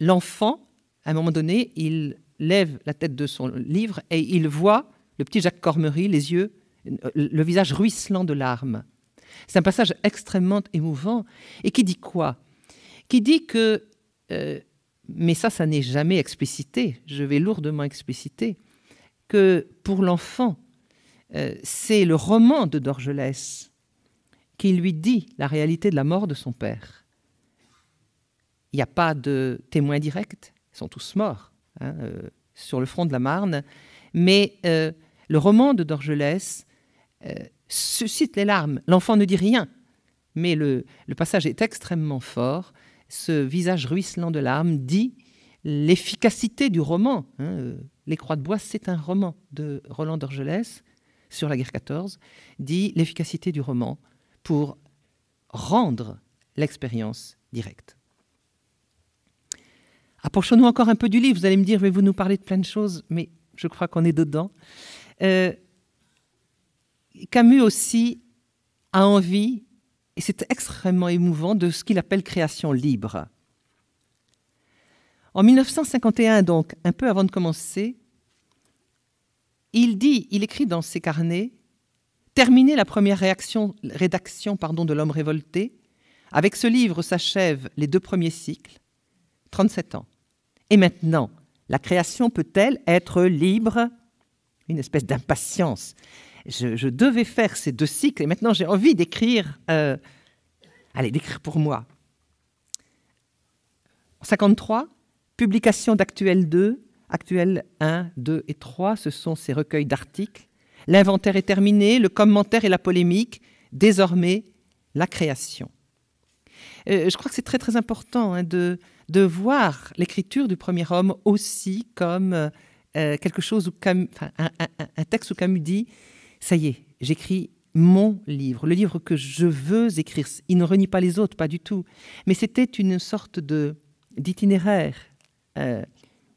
l'enfant, à un moment donné, il lève la tête de son livre et il voit le petit Jacques Cormery, les yeux, le visage ruisselant de larmes. C'est un passage extrêmement émouvant et qui dit quoi? Qui dit que, mais ça n'est jamais explicité, je vais lourdement expliciter, que pour l'enfant, c'est le roman de Dorgelès qui lui dit la réalité de la mort de son père. Il n'y a pas de témoins directs, ils sont tous morts sur le front de la Marne, mais le roman de Dorgelès suscite les larmes. L'enfant ne dit rien, mais le passage est extrêmement fort. Ce visage ruisselant de larmes dit l'efficacité du roman. Les Croix de bois, c'est un roman de Roland Dorgelès sur la guerre 14, dit l'efficacité du roman pour rendre l'expérience directe. Approchons-nous encore un peu du livre. Vous allez me dire, vais-vous nous parler de plein de choses, mais je crois qu'on est dedans. Camus aussi a envie, et c'est extrêmement émouvant, de ce qu'il appelle création libre. En 1951, donc, un peu avant de commencer, il écrit dans ses carnets « Terminer la première rédaction de L'Homme révolté. Avec ce livre s'achèvent les 2 premiers cycles, 37 ans. Et maintenant, la création peut-elle être libre ?» Une espèce d'impatience. Je devais faire ces 2 cycles et maintenant j'ai envie d'écrire, d'écrire pour moi. En 1953, publication d'Actuel 2, Actuel 1, 2 et 3, ce sont ces recueils d'articles. L'inventaire est terminé, le commentaire et la polémique, désormais la création. Je crois que c'est très très important de voir l'écriture du premier homme aussi comme quelque chose où un texte où Camus dit « ça y est, j'écris mon livre, le livre que je veux écrire ». Il ne renie pas les autres, pas du tout. Mais c'était une sorte d'itinéraire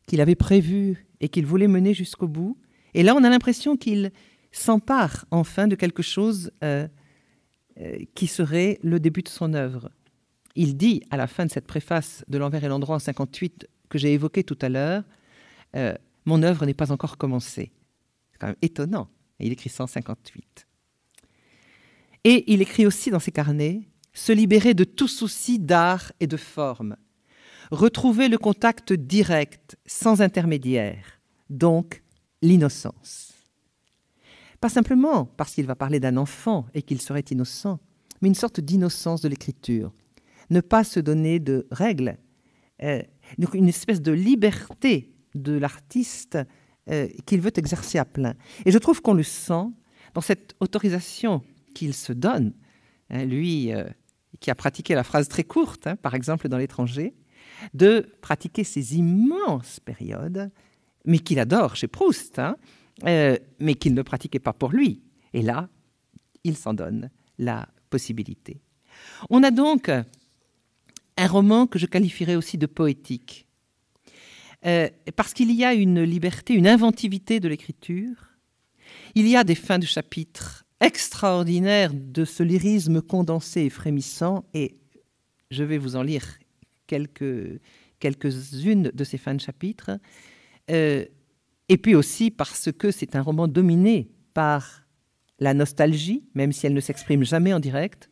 qu'il avait prévu et qu'il voulait mener jusqu'au bout. Et là, on a l'impression qu'il s'empare enfin de quelque chose qui serait le début de son œuvre. Il dit à la fin de cette préface de L'Envers et l'Endroit en 1958 que j'ai évoquée tout à l'heure, « Mon œuvre n'est pas encore commencée ». C'est quand même étonnant. Il écrit 158. Et il écrit aussi dans ses carnets « Se libérer de tout souci d'art et de forme. Retrouver le contact direct, sans intermédiaire. Donc, l'innocence. » Pas simplement parce qu'il va parler d'un enfant et qu'il serait innocent, mais une sorte d'innocence de l'écriture. Ne pas se donner de règles, donc une espèce de liberté de l'artiste qu'il veut exercer à plein. Et je trouve qu'on le sent dans cette autorisation qu'il se donne, lui qui a pratiqué la phrase très courte, par exemple dans L'Étranger, de pratiquer ces immenses périodes, mais qu'il adore chez Proust, mais qu'il ne pratiquait pas pour lui. Et là, il s'en donne la possibilité. On a donc un roman que je qualifierais aussi de poétique, parce qu'il y a une liberté, une inventivité de l'écriture. Il y a des fins de chapitre extraordinaires de ce lyrisme condensé et frémissant, et je vais vous en lire quelques-unes de ces fins de chapitre, et puis aussi parce que c'est un roman dominé par la nostalgie, même si elle ne s'exprime jamais en direct.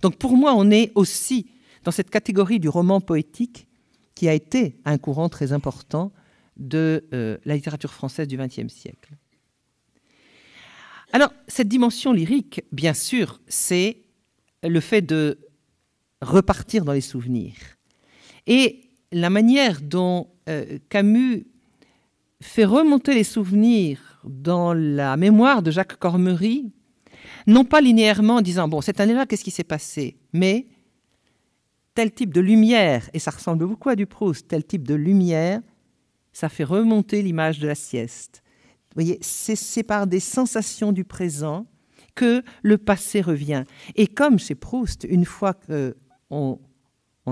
Donc pour moi, on est aussi dans cette catégorie du roman poétique qui a été un courant très important de la littérature française du XXe siècle. Alors, cette dimension lyrique, bien sûr, c'est le fait de repartir dans les souvenirs. Et la manière dont Camus fait remonter les souvenirs dans la mémoire de Jacques Cormery, non pas linéairement en disant « bon, cette année-là, qu'est-ce qui s'est passé ?» mais tel type de lumière, et ça ressemble beaucoup à du Proust, tel type de lumière, ça fait remonter l'image de la sieste. Vous voyez, c'est par des sensations du présent que le passé revient. Et comme chez Proust, une fois qu'on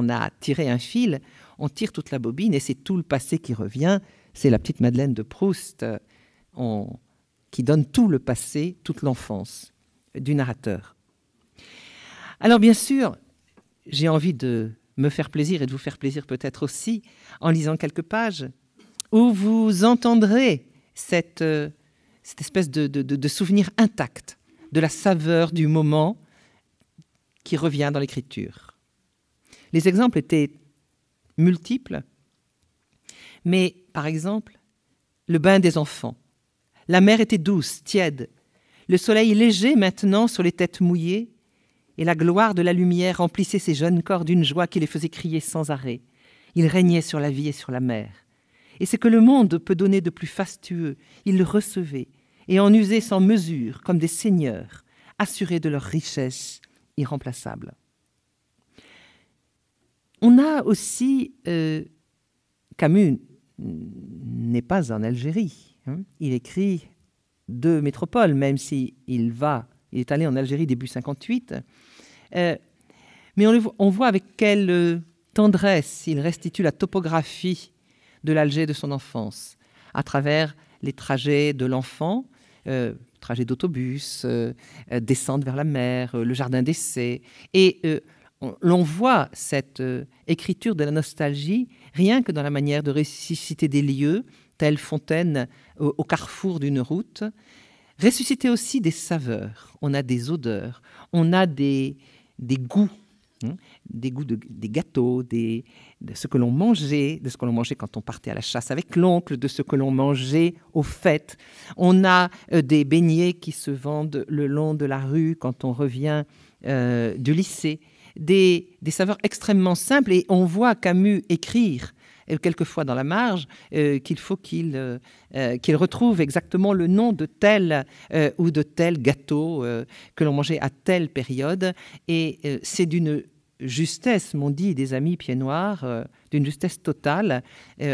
a tiré un fil, on tire toute la bobine et c'est tout le passé qui revient. C'est la petite Madeleine de Proust qui donne tout le passé, toute l'enfance du narrateur. Alors bien sûr, j'ai envie de me faire plaisir et de vous faire plaisir peut-être aussi en lisant quelques pages où vous entendrez cette espèce de souvenir intact de la saveur du moment qui revient dans l'écriture. Les exemples étaient multiples, mais par exemple, le bain des enfants. La mer était douce, tiède, le soleil léger maintenant sur les têtes mouillées, et la gloire de la lumière remplissait ces jeunes corps d'une joie qui les faisait crier sans arrêt. Ils régnaient sur la vie et sur la mer. Et ce que le monde peut donner de plus fastueux, ils le recevaient, et en user sans mesure, comme des seigneurs, assurés de leur richesse irremplaçable. On a aussi... Camus n'est pas en Algérie. Il écrit de métropole, même s'il est allé en Algérie début 58. Mais on voit avec quelle tendresse il restitue la topographie de l'Alger de son enfance, à travers les trajets de l'enfant, trajets d'autobus, descente vers la mer, le jardin d'essai. Et l'on voit cette écriture de la nostalgie rien que dans la manière de ressusciter des lieux, telle Fontaine au carrefour d'une route. Ressusciter aussi des saveurs. On a des odeurs, on a des goûts, des goûts des gâteaux, de ce que l'on mangeait, de ce que l'on mangeait quand on partait à la chasse avec l'oncle, de ce que l'on mangeait aux fêtes. On a des beignets qui se vendent le long de la rue quand on revient du lycée. Des saveurs extrêmement simples, et on voit Camus écrire quelquefois dans la marge qu'il faut qu'il retrouve exactement le nom de tel ou de tel gâteau que l'on mangeait à telle période, et c'est d'une justesse, m'ont dit des amis pieds noirs, d'une justesse totale.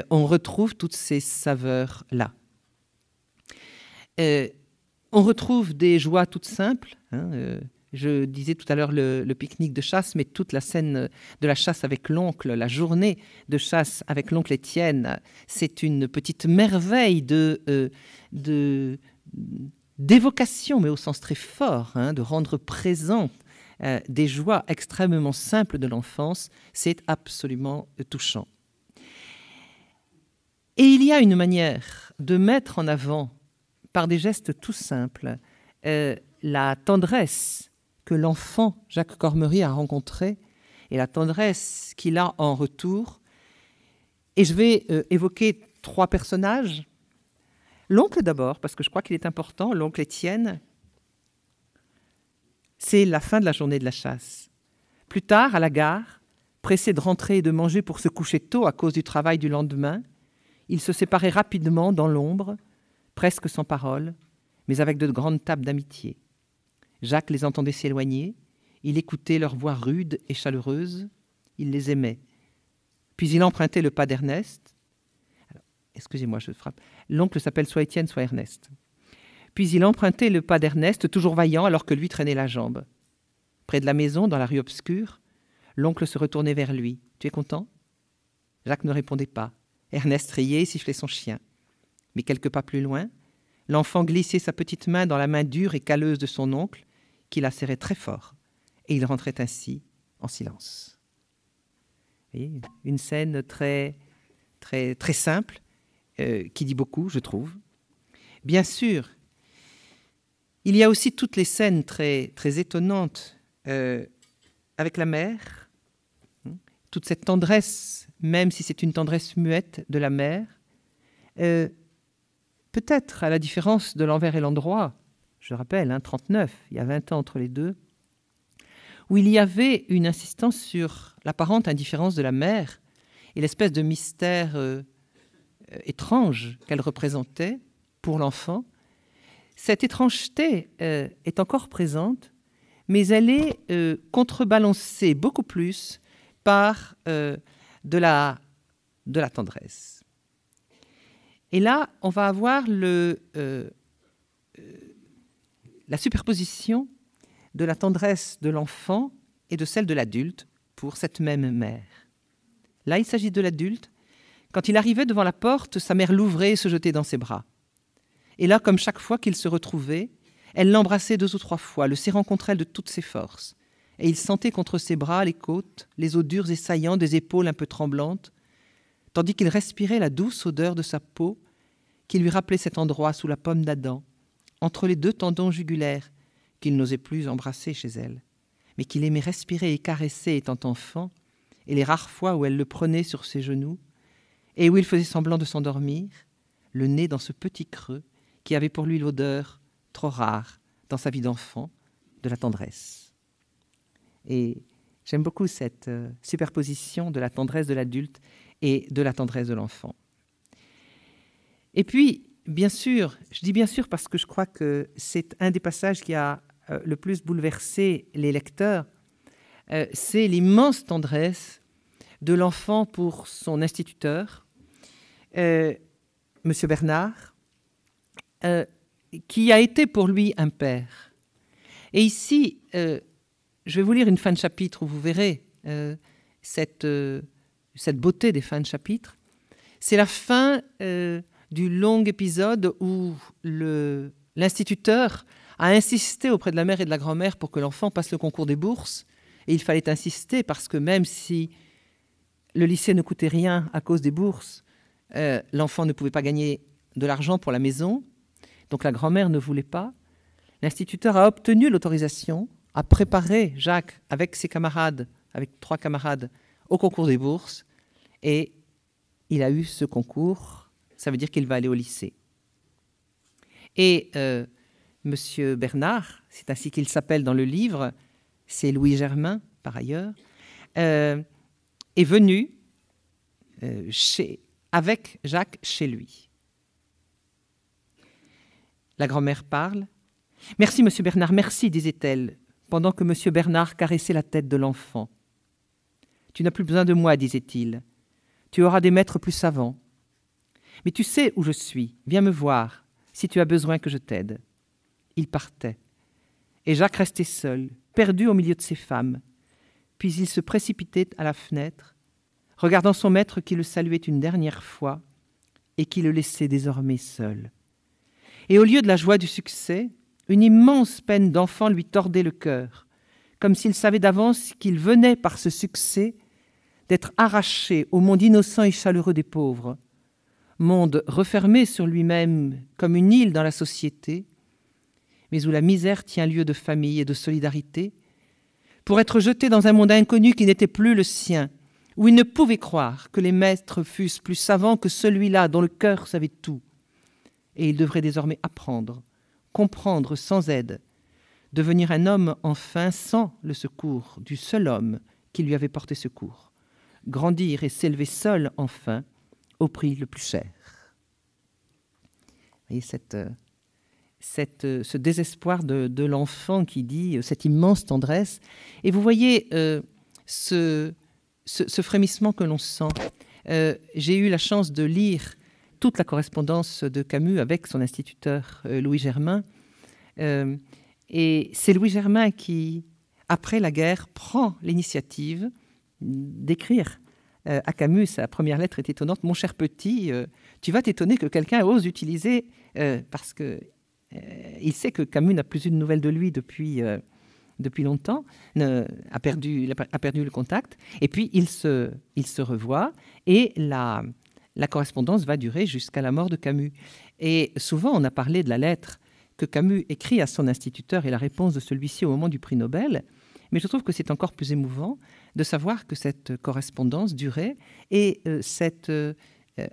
On retrouve toutes ces saveurs-là. On retrouve des joies toutes simples, je disais tout à l'heure le pique-nique de chasse, mais toute la scène de la chasse avec l'oncle, la journée de chasse avec l'oncle Étienne, c'est une petite merveille d'évocation, mais au sens très fort, de rendre présent des joies extrêmement simples de l'enfance. C'est absolument touchant. Et il y a une manière de mettre en avant, par des gestes tout simples, la tendresse que l'enfant Jacques Cormery a rencontré et la tendresse qu'il a en retour. Et je vais évoquer 3 personnages. L'oncle d'abord, parce que je crois qu'il est important, l'oncle Étienne. C'est la fin de la journée de la chasse. Plus tard, à la gare, pressé de rentrer et de manger pour se coucher tôt à cause du travail du lendemain, ils se séparaient rapidement dans l'ombre, presque sans parole, mais avec de grandes tables d'amitié. Jacques les entendait s'éloigner, il écoutait leur voix rude et chaleureuse, il les aimait. Puis il empruntait le pas d'Ernest. Excusez-moi, je frappe. L'oncle s'appelle soit Étienne, soit Ernest. Puis il empruntait le pas d'Ernest, toujours vaillant, alors que lui traînait la jambe. Près de la maison, dans la rue obscure, l'oncle se retournait vers lui. « Tu es content ?» Jacques ne répondait pas. Ernest riait et sifflait son chien. Mais quelques pas plus loin, l'enfant glissait sa petite main dans la main dure et calleuse de son oncle, qui la serrait très fort, et il rentrait ainsi en silence. Vous voyez, une scène très, très, très simple, qui dit beaucoup, je trouve. Bien sûr, il y a aussi toutes les scènes très, très étonnantes avec la mère, toute cette tendresse, même si c'est une tendresse muette de la mère. Peut-être, à la différence de l'envers et l'endroit, je rappelle, 39, il y a 20 ans entre les deux, où il y avait une insistance sur l'apparente indifférence de la mère et l'espèce de mystère étrange qu'elle représentait pour l'enfant. Cette étrangeté est encore présente, mais elle est contrebalancée beaucoup plus par de la tendresse. Et là, on va avoir la superposition de la tendresse de l'enfant et de celle de l'adulte pour cette même mère. Là, il s'agit de l'adulte. Quand il arrivait devant la porte, sa mère l'ouvrait et se jetait dans ses bras. Et là, comme chaque fois qu'il se retrouvait, elle l'embrassait 2 ou 3 fois, le serrant contre elle de toutes ses forces. Et il sentait contre ses bras les côtes, les os durs et saillants des épaules un peu tremblantes, tandis qu'il respirait la douce odeur de sa peau qui lui rappelait cet endroit sous la pomme d'Adam, entre les 2 tendons jugulaires qu'il n'osait plus embrasser chez elle, mais qu'il aimait respirer et caresser étant enfant, et les rares fois où elle le prenait sur ses genoux, et où il faisait semblant de s'endormir, le nez dans ce petit creux qui avait pour lui l'odeur trop rare dans sa vie d'enfant de la tendresse. Et j'aime beaucoup cette superposition de la tendresse de l'adulte et de la tendresse de l'enfant. Et puis, bien sûr, je dis bien sûr parce que je crois que c'est un des passages qui a le plus bouleversé les lecteurs, c'est l'immense tendresse de l'enfant pour son instituteur, Monsieur Bernard, qui a été pour lui un père. Et ici, je vais vous lire une fin de chapitre où vous verrez cette beauté des fins de chapitre. C'est la fin du long épisode où l'instituteur a insisté auprès de la mère et de la grand-mère pour que l'enfant passe le concours des bourses. Et il fallait insister parce que même si le lycée ne coûtait rien à cause des bourses, l'enfant ne pouvait pas gagner de l'argent pour la maison. Donc la grand-mère ne voulait pas. L'instituteur a obtenu l'autorisation, a préparé Jacques avec ses camarades, avec 3 camarades, au concours des bourses. Et il a eu ce concours. Ça veut dire qu'il va aller au lycée. Et Monsieur Bernard, c'est ainsi qu'il s'appelle dans le livre, c'est Louis Germain par ailleurs, est venu avec Jacques chez lui. La grand-mère parle. « Merci, Monsieur Bernard, merci, disait-elle, pendant que Monsieur Bernard caressait la tête de l'enfant. Tu n'as plus besoin de moi, disait-il. Tu auras des maîtres plus savants. Mais tu sais où je suis. Viens me voir, si tu as besoin que je t'aide. » Il partait. Et Jacques restait seul, perdu au milieu de ses femmes. Puis il se précipitait à la fenêtre, regardant son maître qui le saluait une dernière fois et qui le laissait désormais seul. Et au lieu de la joie du succès, une immense peine d'enfant lui tordait le cœur, comme s'il savait d'avance qu'il venait par ce succès d'être arraché au monde innocent et chaleureux des pauvres, monde refermé sur lui-même comme une île dans la société, mais où la misère tient lieu de famille et de solidarité, pour être jeté dans un monde inconnu qui n'était plus le sien, où il ne pouvait croire que les maîtres fussent plus savants que celui-là dont le cœur savait tout. Et il devrait désormais apprendre, comprendre sans aide, devenir un homme enfin sans le secours du seul homme qui lui avait porté secours, grandir et s'élever seul enfin au prix le plus cher. Vous voyez ce désespoir de l'enfant qui dit cette immense tendresse. Et vous voyez ce frémissement que l'on sent. J'ai eu la chance de lire toute la correspondance de Camus avec son instituteur Louis Germain. Et c'est Louis Germain qui, après la guerre, prend l'initiative d'écrire à Camus. Sa première lettre est étonnante. « Mon cher petit, tu vas t'étonner que quelqu'un ose utiliser... parce que il sait que Camus n'a plus eu de nouvelles de lui depuis longtemps, a perdu le contact. Et puis, il se revoit et la correspondance va durer jusqu'à la mort de Camus. Et souvent, on a parlé de la lettre que Camus écrit à son instituteur et la réponse de celui-ci au moment du prix Nobel. Mais je trouve que c'est encore plus émouvant de savoir que cette correspondance durait et cette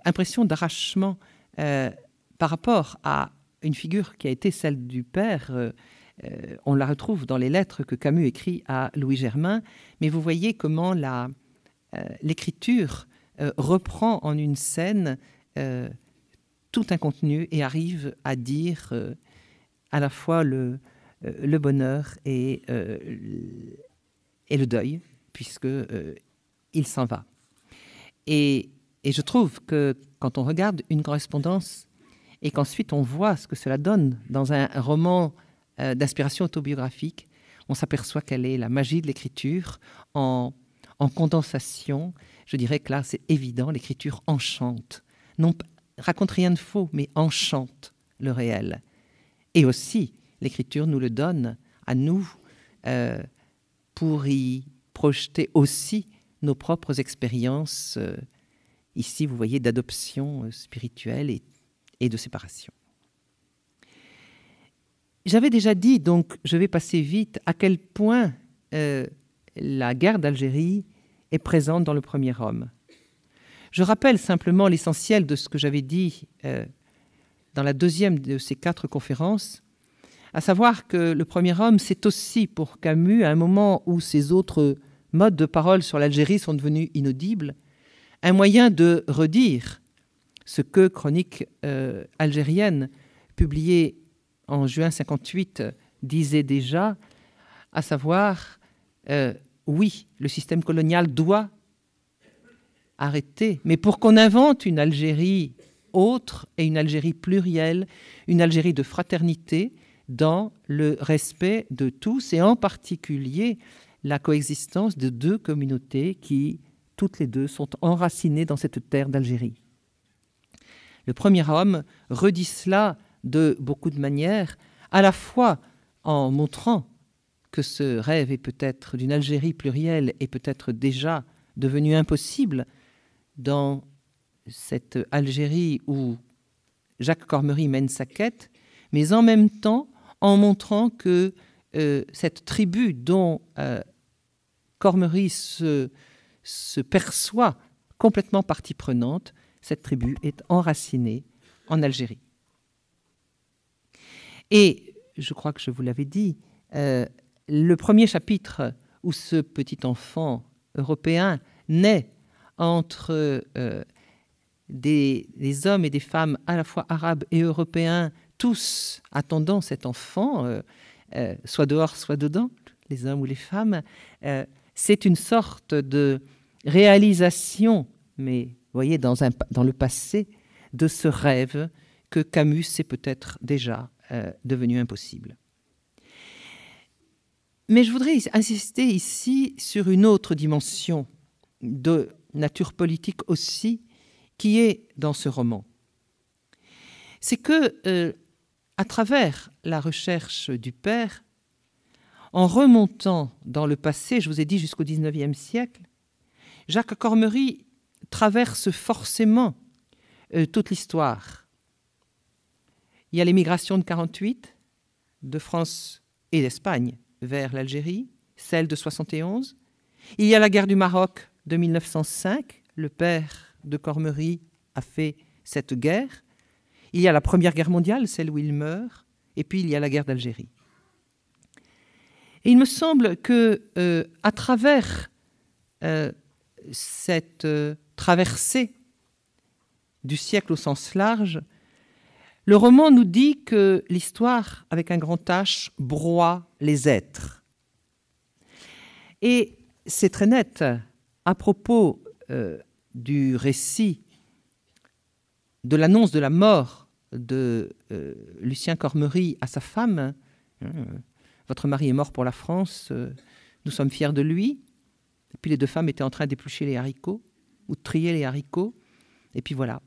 impression d'arrachement par rapport à une figure qui a été celle du père, on la retrouve dans les lettres que Camus écrit à Louis Germain, mais vous voyez comment l'écriture reprend en une scène tout un contenu et arrive à dire à la fois le bonheur et le deuil, puisqu'il s'en va. Et je trouve que quand on regarde une correspondance et qu'ensuite on voit ce que cela donne dans un roman d'inspiration autobiographique, on s'aperçoit quelle est la magie de l'écriture en condensation. Je dirais que là, c'est évident, l'écriture enchante. Non, raconte rien de faux, mais enchante le réel. Et aussi, l'écriture nous le donne à nous pour y projeter aussi nos propres expériences, ici, vous voyez, d'adoption spirituelle et de séparation. J'avais déjà dit, donc je vais passer vite, à quel point la guerre d'Algérie est présente dans le premier homme. Je rappelle simplement l'essentiel de ce que j'avais dit dans la deuxième de ces 4 conférences, à savoir que le premier homme, c'est aussi pour Camus, à un moment où ces autres modes de parole sur l'Algérie sont devenus inaudibles, un moyen de redire ce que Chronique algérienne, publiée en juin 58, disait déjà, à savoir, oui, le système colonial doit arrêter, mais pour qu'on invente une Algérie autre et une Algérie plurielle, une Algérie de fraternité, dans le respect de tous, et en particulier la coexistence de deux communautés qui, toutes les deux, sont enracinées dans cette terre d'Algérie. Le premier homme redit cela de beaucoup de manières, à la fois en montrant que ce rêve est peut-être d'une Algérie plurielle est peut-être déjà devenu impossible dans cette Algérie où Jacques Cormery mène sa quête, mais en même temps en montrant que cette tribu dont Cormery se perçoit complètement partie prenante, cette tribu est enracinée en Algérie. Et je crois que je vous l'avais dit, le premier chapitre où ce petit enfant européen naît entre des hommes et des femmes à la fois arabes et européens, tous attendant cet enfant, soit dehors, soit dedans, les hommes ou les femmes, c'est une sorte de réalisation, mais vous voyez, dans le passé, de ce rêve que Camus est peut-être déjà devenu impossible. Mais je voudrais insister ici sur une autre dimension de nature politique aussi, qui est dans ce roman. C'est que, à travers la recherche du père, en remontant dans le passé, je vous ai dit jusqu'au XIXe siècle, Jacques Cormery traverse forcément toute l'histoire. Il y a l'émigration de 1948 de France et d'Espagne vers l'Algérie, celle de 1971. Il y a la guerre du Maroc de 1905. Le père de Cormery a fait cette guerre. Il y a la Première Guerre mondiale, celle où il meurt. Et puis il y a la guerre d'Algérie. Et il me semble que à travers cette traversée du siècle au sens large, le roman nous dit que l'histoire, avec un grand H, broie les êtres. Et c'est très net à propos du récit, de l'annonce de la mort de Lucien Cormery à sa femme. Votre mari est mort pour la France, nous sommes fiers de lui. Et puis les deux femmes étaient en train d'éplucher les haricots, ou de trier les haricots. Et puis voilà.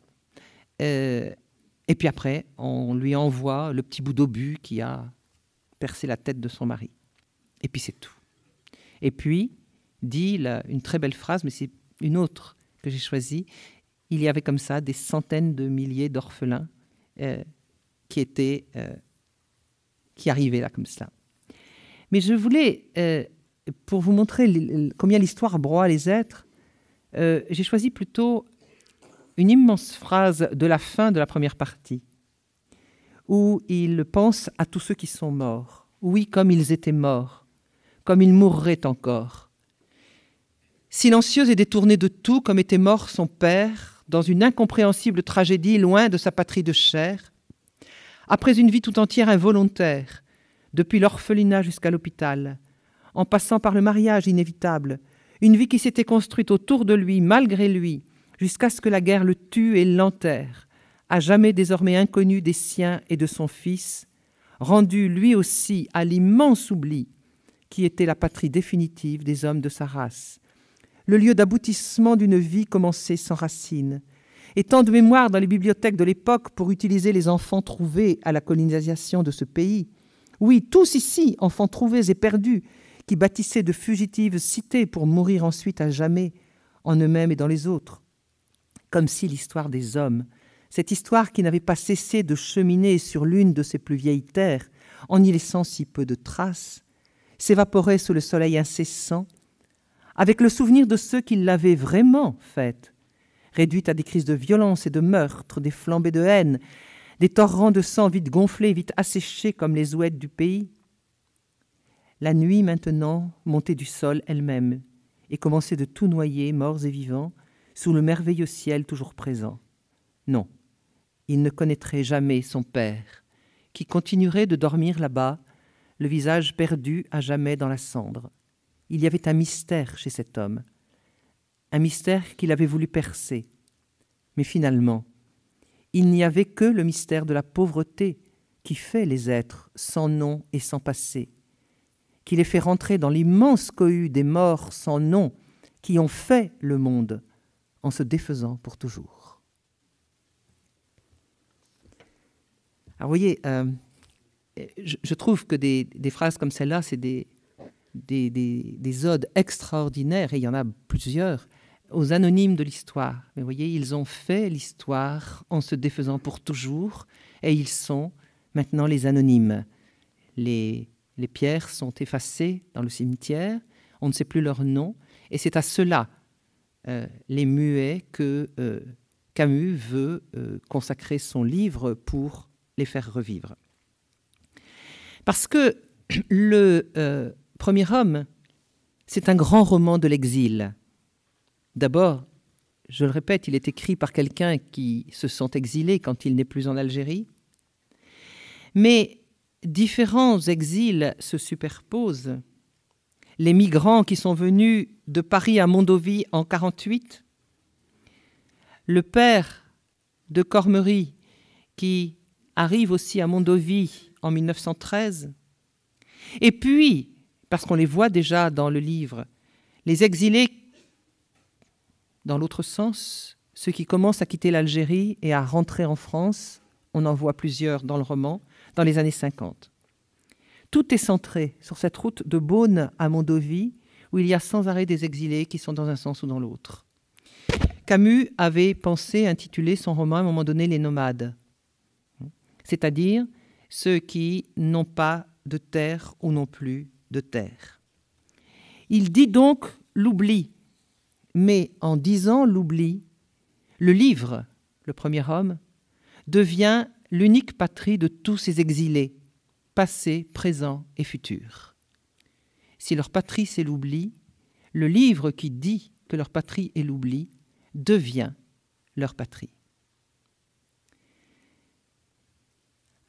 Et puis après, on lui envoie le petit bout d'obus qui a percé la tête de son mari. Et puis c'est tout. Et puis, dit une très belle phrase, mais c'est une autre que j'ai choisie. Il y avait comme ça des centaines de milliers d'orphelins qui arrivaient là comme ça. Mais je voulais, pour vous montrer combien l'histoire broie les êtres, j'ai choisi plutôt une immense phrase de la fin de la première partie, où il pense à tous ceux qui sont morts. Oui, comme ils étaient morts, comme ils mourraient encore. Silencieux et détourné de tout, comme était mort son père, dans une incompréhensible tragédie loin de sa patrie de chair, après une vie tout entière involontaire, depuis l'orphelinat jusqu'à l'hôpital, en passant par le mariage inévitable, une vie qui s'était construite autour de lui, malgré lui, jusqu'à ce que la guerre le tue et l'enterre, à jamais désormais inconnu des siens et de son fils, rendu lui aussi à l'immense oubli qui était la patrie définitive des hommes de sa race, le lieu d'aboutissement d'une vie commencée sans racines, et tant de mémoires dans les bibliothèques de l'époque pour utiliser les enfants trouvés à la colonisation de ce pays. Oui, tous ici, enfants trouvés et perdus, qui bâtissaient de fugitives cités pour mourir ensuite à jamais en eux-mêmes et dans les autres. Comme si l'histoire des hommes, cette histoire qui n'avait pas cessé de cheminer sur l'une de ses plus vieilles terres, en y laissant si peu de traces, s'évaporait sous le soleil incessant, avec le souvenir de ceux qui l'avaient vraiment faite, réduite à des crises de violence et de meurtre, des flambées de haine, des torrents de sang vite gonflés, vite asséchés comme les oueds du pays. La nuit maintenant montait du sol elle-même et commençait de tout noyer, morts et vivants, sous le merveilleux ciel toujours présent. Non, il ne connaîtrait jamais son père, qui continuerait de dormir là-bas, le visage perdu à jamais dans la cendre. Il y avait un mystère chez cet homme, un mystère qu'il avait voulu percer. Mais finalement, il n'y avait que le mystère de la pauvreté qui fait les êtres sans nom et sans passé, qui les fait rentrer dans l'immense cohue des morts sans nom qui ont fait le monde en se défaisant pour toujours. Alors vous voyez, je trouve que des phrases comme celle-là, c'est des odes extraordinaires, et il y en a plusieurs, aux anonymes de l'histoire. Mais vous voyez, ils ont fait l'histoire en se défaisant pour toujours, et ils sont maintenant les anonymes. Les pierres sont effacées dans le cimetière, on ne sait plus leur nom, et c'est à cela, les muets, que Camus veut consacrer son livre pour les faire revivre. Parce que le Premier homme, c'est un grand roman de l'exil. D'abord, je le répète, il est écrit par quelqu'un qui se sent exilé quand il n'est plus en Algérie. Mais différents exils se superposent. Les migrants qui sont venus de Paris à Mondovì en 1948, le père de Cormery qui arrive aussi à Mondovì en 1913, et puis, parce qu'on les voit déjà dans le livre, les exilés dans l'autre sens, ceux qui commencent à quitter l'Algérie et à rentrer en France, on en voit plusieurs dans le roman, dans les années 50. Tout est centré sur cette route de Beaune à Mondovì, où il y a sans arrêt des exilés qui sont dans un sens ou dans l'autre. Camus avait pensé intituler son roman à un moment donné « Les nomades », c'est-à-dire ceux qui n'ont pas de terre ou non plus de terre. Il dit donc l'oubli, mais en disant l'oubli, le livre, le Premier homme, devient l'unique patrie de tous ces exilés, passés, présents et futurs. Si leur patrie c'est l'oubli, le livre qui dit que leur patrie est l'oubli devient leur patrie.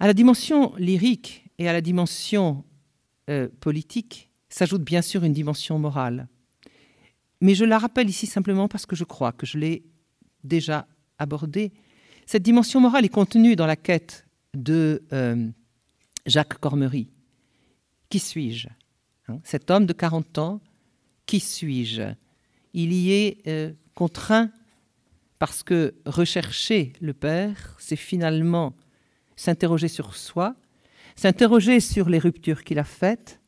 À la dimension lyrique et à la dimension politique s'ajoute bien sûr une dimension morale. Mais je la rappelle ici simplement parce que je crois que je l'ai déjà abordée. Cette dimension morale est contenue dans la quête de Jacques Cormery. Qui suis-je ? Cet homme de 40 ans, qui suis-je ? Il y est contraint parce que rechercher le père, c'est finalement s'interroger sur soi, s'interroger sur les ruptures qu'il a faites,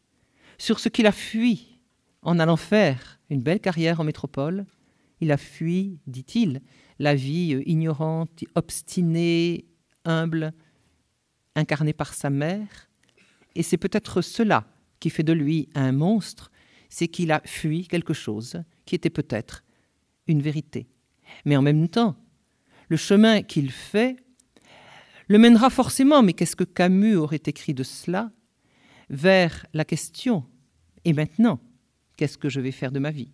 sur ce qu'il a fui en allant faire une belle carrière en métropole. Il a fui, dit-il, la vie ignorante, obstinée, humble, incarnée par sa mère. Et c'est peut-être cela qui fait de lui un monstre, c'est qu'il a fui quelque chose qui était peut-être une vérité. Mais en même temps, le chemin qu'il fait le mènera forcément, mais qu'est-ce que Camus aurait écrit de cela, vers la question « Et maintenant, qu'est-ce que je vais faire de ma vie ?»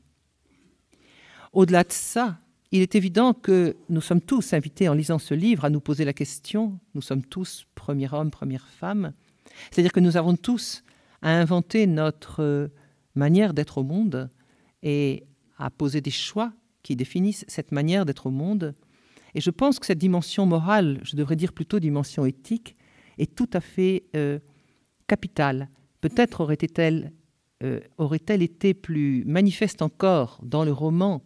Au-delà de ça, il est évident que nous sommes tous invités en lisant ce livre à nous poser la question, nous sommes tous premier homme, première femme, c'est-à-dire que nous avons tous à inventer notre manière d'être au monde et à poser des choix qui définissent cette manière d'être au monde. Et je pense que cette dimension morale, je devrais dire plutôt dimension éthique, est tout à fait capitale. Peut-être aurait-elle été plus manifeste encore dans le roman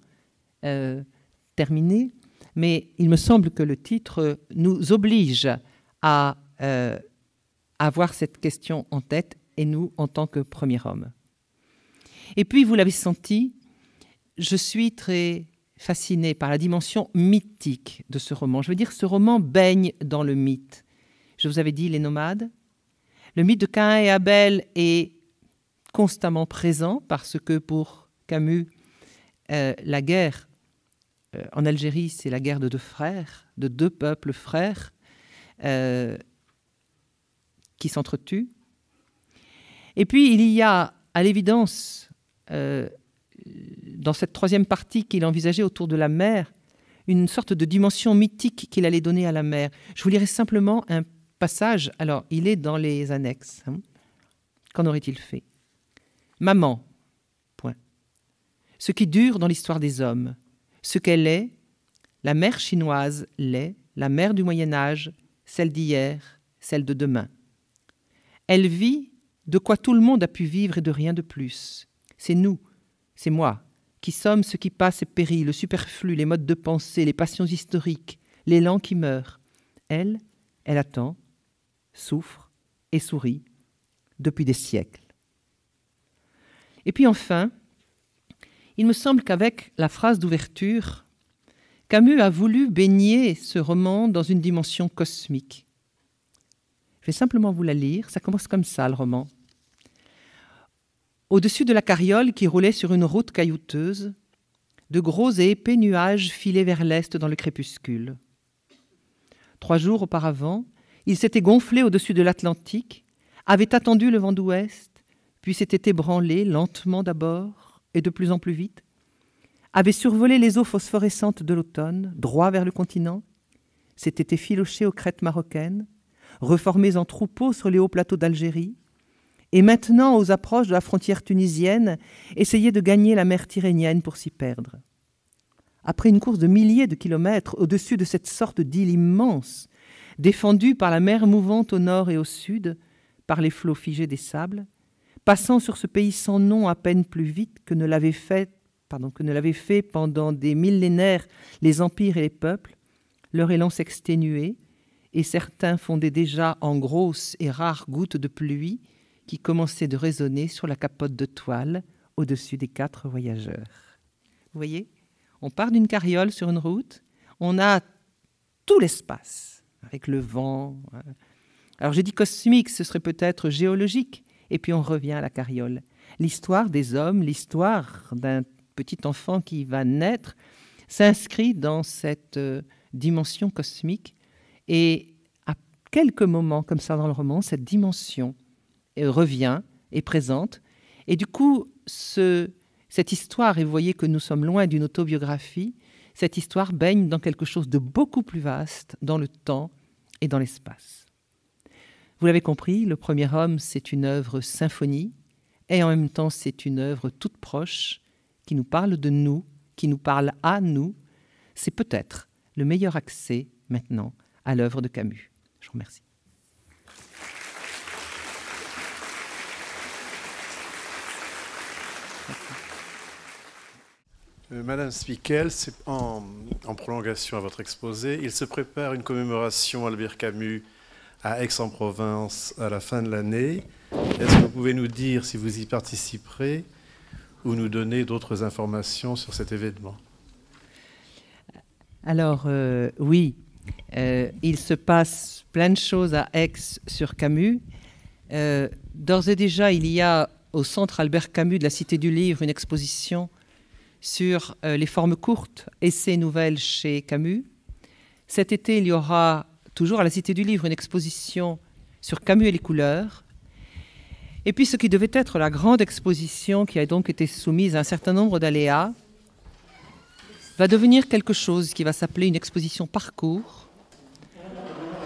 terminé, mais il me semble que le titre nous oblige à avoir cette question en tête, et nous, en tant que premier homme. Et puis, vous l'avez senti, je suis très fascinée par la dimension mythique de ce roman. Je veux dire, ce roman baigne dans le mythe. Je vous avais dit les nomades. Le mythe de Caïn et Abel est constamment présent parce que pour Camus, la guerre en Algérie, c'est la guerre de deux frères, de deux peuples frères qui s'entretuent. Et puis, il y a, à l'évidence, dans cette troisième partie qu'il envisageait autour de la mer, une sorte de dimension mythique qu'il allait donner à la mer. Je vous lirai simplement un passage. Alors, il est dans les annexes. Qu'en aurait-il fait? Maman, point. Ce qui dure dans l'histoire des hommes, ce qu'elle est, la mer chinoise l'est, la mer du Moyen-Âge, celle d'hier, celle de demain. Elle vit de quoi tout le monde a pu vivre et de rien de plus. C'est nous, c'est moi, qui sommes ce qui passe et périt, le superflu, les modes de pensée, les passions historiques, l'élan qui meurt. Elle attend, souffre et sourit depuis des siècles. Et puis enfin, il me semble qu'avec la phrase d'ouverture, Camus a voulu baigner ce roman dans une dimension cosmique. Je vais simplement vous la lire, ça commence comme ça le roman. Au-dessus de la carriole qui roulait sur une route caillouteuse, de gros et épais nuages filaient vers l'est dans le crépuscule. 3 jours auparavant, il s'était gonflé au-dessus de l'Atlantique, avait attendu le vent d'ouest, puis s'était ébranlé lentement d'abord et de plus en plus vite, avait survolé les eaux phosphorescentes de l'automne, droit vers le continent, s'était effiloché aux crêtes marocaines, reformés en troupeaux sur les hauts plateaux d'Algérie, et maintenant, aux approches de la frontière tunisienne, essayait de gagner la mer Tyrrhénienne pour s'y perdre. Après une course de milliers de kilomètres au-dessus de cette sorte d'île immense, défendue par la mer mouvante au nord et au sud, par les flots figés des sables, passant sur ce pays sans nom à peine plus vite que ne l'avaient fait pendant des millénaires les empires et les peuples, leur élan s'exténuait, et certains fondaient déjà en grosses et rares gouttes de pluie qui commençaient de résonner sur la capote de toile au-dessus des 4 voyageurs. Vous voyez, on part d'une carriole sur une route, on a tout l'espace, avec le vent. Alors j'ai dit cosmique, ce serait peut-être géologique, et puis on revient à la carriole. L'histoire des hommes, l'histoire d'un petit enfant qui va naître, s'inscrit dans cette dimension cosmique, et à quelques moments comme ça dans le roman, cette dimension revient, est présente, et du coup, cette histoire, et vous voyez que nous sommes loin d'une autobiographie, cette histoire baigne dans quelque chose de beaucoup plus vaste, dans le temps et dans l'espace. Vous l'avez compris, Le Premier Homme, c'est une œuvre symphonie, et en même temps, c'est une œuvre toute proche, qui nous parle de nous, qui nous parle à nous. C'est peut-être le meilleur accès, maintenant, à l'œuvre de Camus. Je vous remercie. Madame Spickel, en prolongation à votre exposé, il se prépare une commémoration Albert Camus à Aix-en-Provence à la fin de l'année. Est-ce que vous pouvez nous dire si vous y participerez ou nous donner d'autres informations sur cet événement? Alors, oui, il se passe plein de choses à Aix sur Camus. D'ores et déjà, il y a au Centre Albert Camus de la Cité du Livre une exposition sur les formes courtes, essais nouvelles chez Camus. Cet été, il y aura toujours à la Cité du Livre une exposition sur Camus et les couleurs. Et puis ce qui devait être la grande exposition qui a donc été soumise à un certain nombre d'aléas va devenir quelque chose qui va s'appeler une exposition parcours,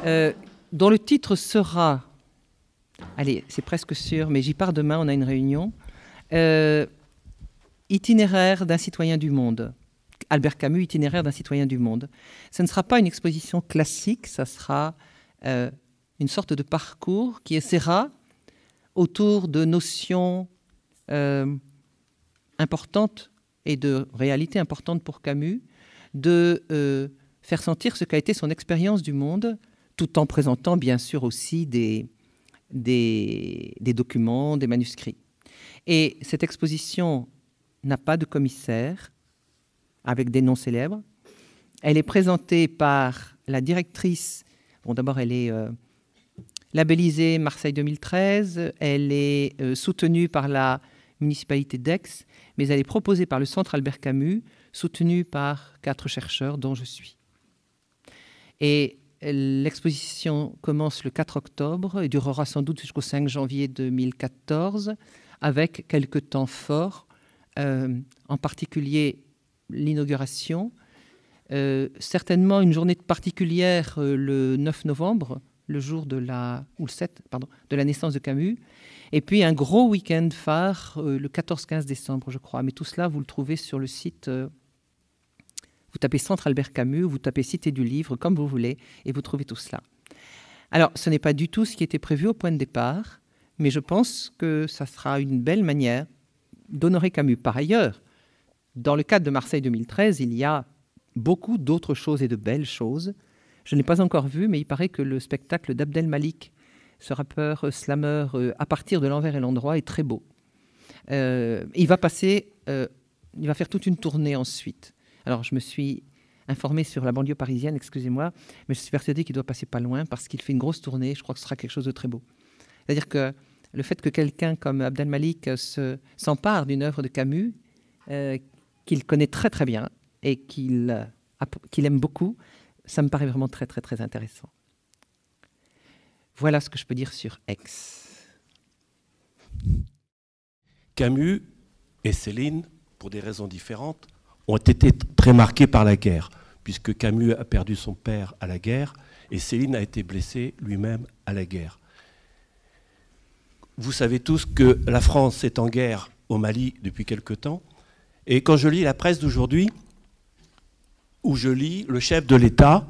dont le titre sera, allez, c'est presque sûr, mais j'y pars demain, on a une réunion, Itinéraire d'un citoyen du monde. Albert Camus, Itinéraire d'un citoyen du monde. Ce ne sera pas une exposition classique, ça sera une sorte de parcours qui essaiera, autour de notions importantes et de réalités importantes pour Camus, de faire sentir ce qu'a été son expérience du monde, tout en présentant bien sûr aussi des documents, des manuscrits. Et cette exposition n'a pas de commissaire, avec des noms célèbres. Elle est présentée par la directrice. Bon, d'abord, elle est labellisée Marseille 2013. Elle est soutenue par la municipalité d'Aix, mais elle est proposée par le Centre Albert Camus, soutenue par 4 chercheurs, dont je suis. Et l'exposition commence le 4 octobre et durera sans doute jusqu'au 5 janvier 2014, avec quelques temps forts, en particulier l'inauguration, certainement une journée particulière le 9 novembre, le jour de ou le 7, pardon, de la naissance de Camus, et puis un gros week-end phare le 14-15 décembre, je crois. Mais tout cela, vous le trouvez sur le site. Vous tapez Centre Albert Camus, vous tapez Cité du Livre, comme vous voulez, et vous trouvez tout cela. Alors, ce n'est pas du tout ce qui était prévu au point de départ, mais je pense que ça sera une belle manière d'honorer Camus. Par ailleurs, dans le cadre de Marseille 2013, il y a beaucoup d'autres choses et de belles choses. Je ne l'ai pas encore vu, mais il paraît que le spectacle d'Abdel Malik, ce rappeur slammer, à partir de l'envers et l'endroit, est très beau. Il va faire toute une tournée ensuite. Alors, je me suis informée sur la banlieue parisienne, excusez-moi, mais je suis persuadée qu'il doit passer pas loin parce qu'il fait une grosse tournée. Je crois que ce sera quelque chose de très beau. C'est-à-dire que le fait que quelqu'un comme Abdel Malik s'empare d'une œuvre de Camus, qu'il connaît très très bien et qu'il aime beaucoup, ça me paraît vraiment très très très intéressant. Voilà ce que je peux dire sur Aix. Camus et Céline, pour des raisons différentes, ont été très marqués par la guerre, puisque Camus a perdu son père à la guerre et Céline a été blessé lui-même à la guerre. Vous savez tous que la France est en guerre au Mali depuis quelque temps, et quand je lis la presse d'aujourd'hui, où je lis le chef de l'État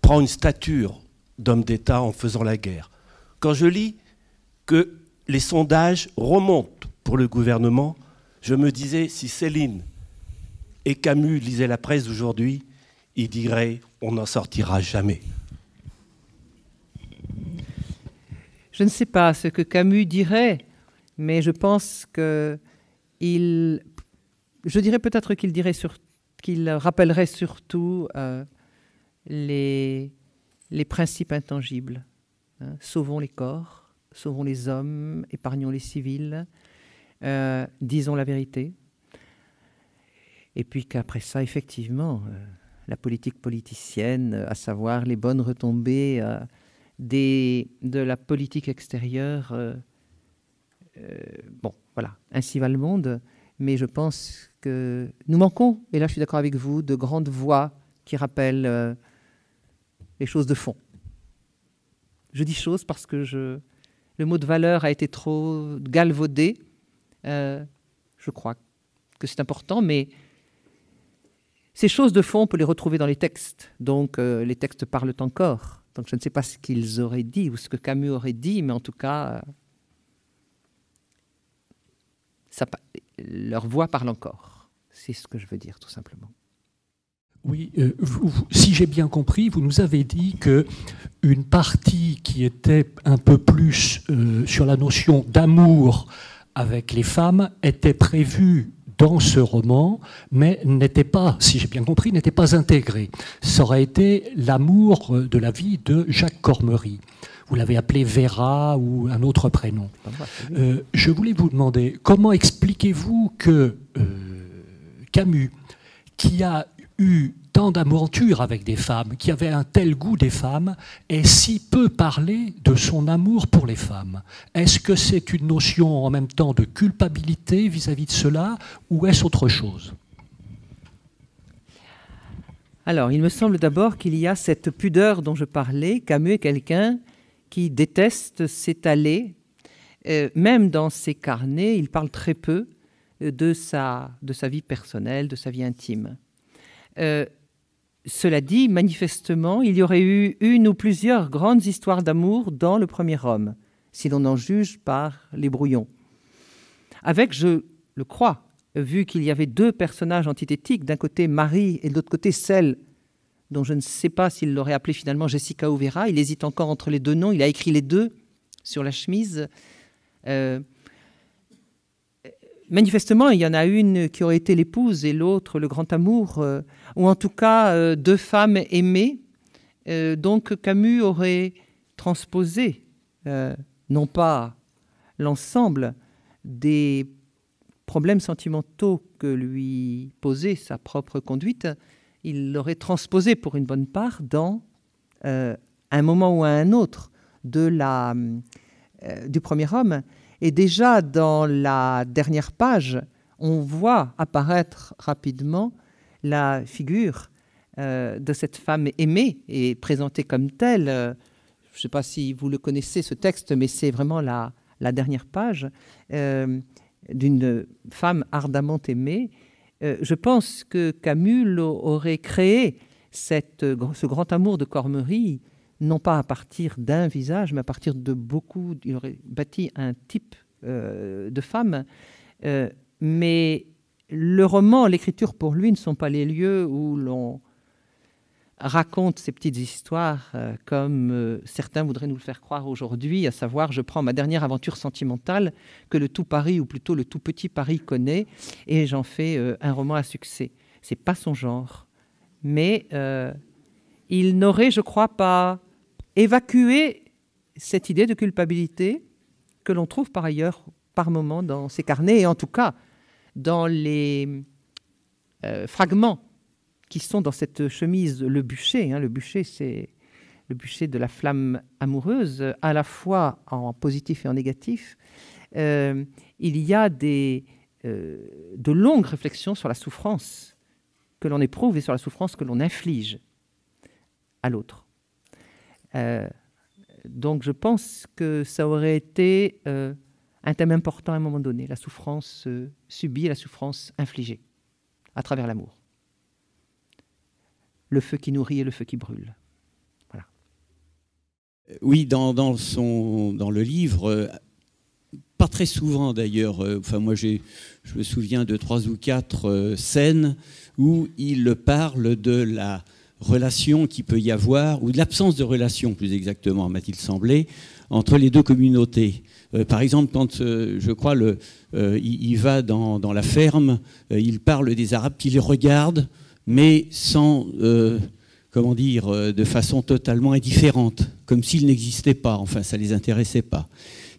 prend une stature d'homme d'État en faisant la guerre, quand je lis que les sondages remontent pour le gouvernement, je me disais, si Céline et Camus lisaient la presse d'aujourd'hui, ils diraient « on n'en sortira jamais ». Je ne sais pas ce que Camus dirait, mais je pense que je dirais peut-être qu'il rappellerait surtout les principes intangibles. Hein. Sauvons les corps, sauvons les hommes, épargnons les civils, disons la vérité. Et puis qu'après ça, effectivement, la politique politicienne, à savoir les bonnes retombées de la politique extérieure, bon, voilà, ainsi va le monde. Mais je pense que nous manquons, et là je suis d'accord avec vous, de grandes voix qui rappellent les choses de fond. Je dis choses parce que le mot de valeur a été trop galvaudé. Je crois que c'est important, mais ces choses de fond, on peut les retrouver dans les textes. Donc les textes parlent encore. Donc je ne sais pas ce qu'ils auraient dit ou ce que Camus aurait dit, mais en tout cas, leur voix parle encore. C'est ce que je veux dire, tout simplement. Oui, si j'ai bien compris, vous nous avez dit qu'une partie qui était un peu plus sur la notion d'amour avec les femmes était prévue dans ce roman, mais n'était pas, si j'ai bien compris, n'était pas intégrée. Ça aurait été l'amour de la vie de Jacques Cormery. Vous l'avez appelé Vera ou un autre prénom. Je voulais vous demander, comment expliquez-vous que Camus, qui a eu tant d'aventures avec des femmes, qui avait un tel goût des femmes, ait si peu parlé de son amour pour les femmes? Est-ce que c'est une notion en même temps de culpabilité vis-à-vis de cela, ou est-ce autre chose? Alors, il me semble d'abord qu'il y a cette pudeur dont je parlais. Camus est quelqu'un qui déteste s'étaler. Même dans ses carnets, il parle très peu de sa vie personnelle, de sa vie intime. Cela dit, manifestement, il y aurait eu une ou plusieurs grandes histoires d'amour dans le premier homme, si l'on en juge par les brouillons. Avec, je le crois, vu qu'il y avait deux personnages antithétiques, d'un côté Marie et de l'autre côté celle dont je ne sais pas s'il l'aurait appelée finalement Jessica ou Vera, il hésite encore entre les deux noms, il a écrit les deux sur la chemise. Manifestement, il y en a une qui aurait été l'épouse et l'autre le grand amour, ou en tout cas deux femmes aimées. Donc Camus aurait transposé, non pas l'ensemble des problèmes sentimentaux que lui posait sa propre conduite, il l'aurait transposé pour une bonne part dans un moment ou à un autre du premier homme. Et déjà, dans la dernière page, on voit apparaître rapidement la figure de cette femme aimée et présentée comme telle. Je ne sais pas si vous le connaissez, ce texte, mais c'est vraiment la dernière page d'une femme ardemment aimée. Je pense que Camus aurait créé ce grand amour de Cormery, non pas à partir d'un visage, mais à partir de beaucoup. Il aurait bâti un type de femme. Mais le roman, l'écriture pour lui ne sont pas les lieux où l'on raconte ces petites histoires comme certains voudraient nous le faire croire aujourd'hui, à savoir je prends ma dernière aventure sentimentale que le tout Paris, ou plutôt le tout petit Paris connaît, et j'en fais un roman à succès. C'est pas son genre. Mais il n'aurait, je crois, pas évacué cette idée de culpabilité que l'on trouve par ailleurs par moments dans ses carnets, et en tout cas dans les fragments qui sont dans cette chemise, le bûcher. Le bûcher, c'est le bûcher de la flamme amoureuse, à la fois en positif et en négatif. Il y a de longues réflexions sur la souffrance que l'on éprouve et sur la souffrance que l'on inflige à l'autre. Donc je pense que ça aurait été un thème important à un moment donné, la souffrance subie et la souffrance infligée à travers l'amour. Le feu qui nourrit et le feu qui brûle. Voilà. Oui, dans le livre, pas très souvent d'ailleurs, moi je me souviens de 3 ou 4 scènes où il parle de la relation qu'il peut y avoir, ou de l'absence de relation plus exactement, m'a-t-il semblé, entre les deux communautés. Par exemple, quand je crois il va dans la ferme, il parle des Arabes qui les regardent, mais sans, de façon totalement indifférente, comme s'ils n'existaient pas, enfin ça ne les intéressait pas.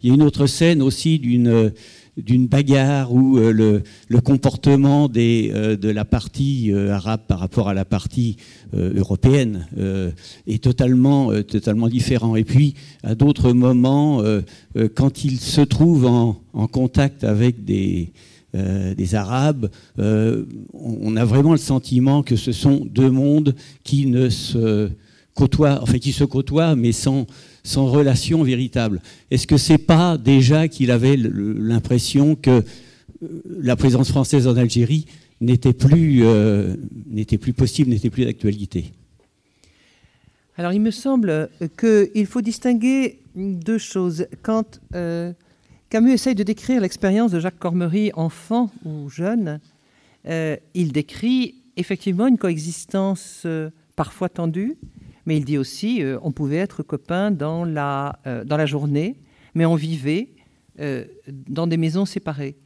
Il y a une autre scène aussi d'une bagarre où le comportement de la partie arabe par rapport à la partie européenne est totalement différent. Et puis, à d'autres moments, quand il se trouve en contact avec des Arabes, on a vraiment le sentiment que ce sont deux mondes qui ne se côtoient, enfin qui se côtoient, mais sans relation véritable. Est-ce que c'est pas déjà qu'il avait l'impression que la présence française en Algérie n'était plus possible, n'était plus d'actualité? Alors il me semble qu'il faut distinguer 2 choses. Quand Camus essaye de décrire l'expérience de Jacques Cormery, enfant ou jeune, il décrit effectivement une coexistence parfois tendue, mais il dit aussi on pouvait être copains dans la journée, mais on vivait dans des maisons séparées,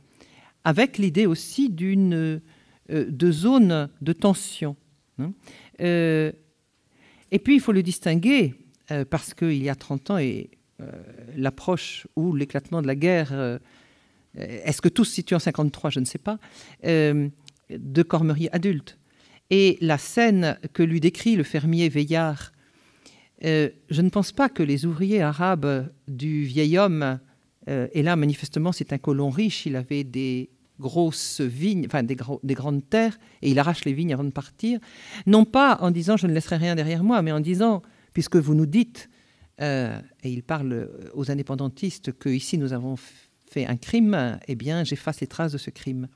avec l'idée aussi de zone de tension. Et puis il faut le distinguer, parce qu'il y a 30 ans, et l'approche ou l'éclatement de la guerre, est-ce que tout se situe en 1953, je ne sais pas, de Cormery adulte. Et la scène que lui décrit le fermier Veillard, je ne pense pas que les ouvriers arabes du vieil homme, et là manifestement c'est un colon riche, il avait des grosses vignes, enfin des grandes terres, et il arrache les vignes avant de partir, non pas en disant je ne laisserai rien derrière moi, mais en disant, puisque vous nous dites, et il parle aux indépendantistes, qu'ici nous avons fait un crime, eh bien j'efface les traces de ce crime.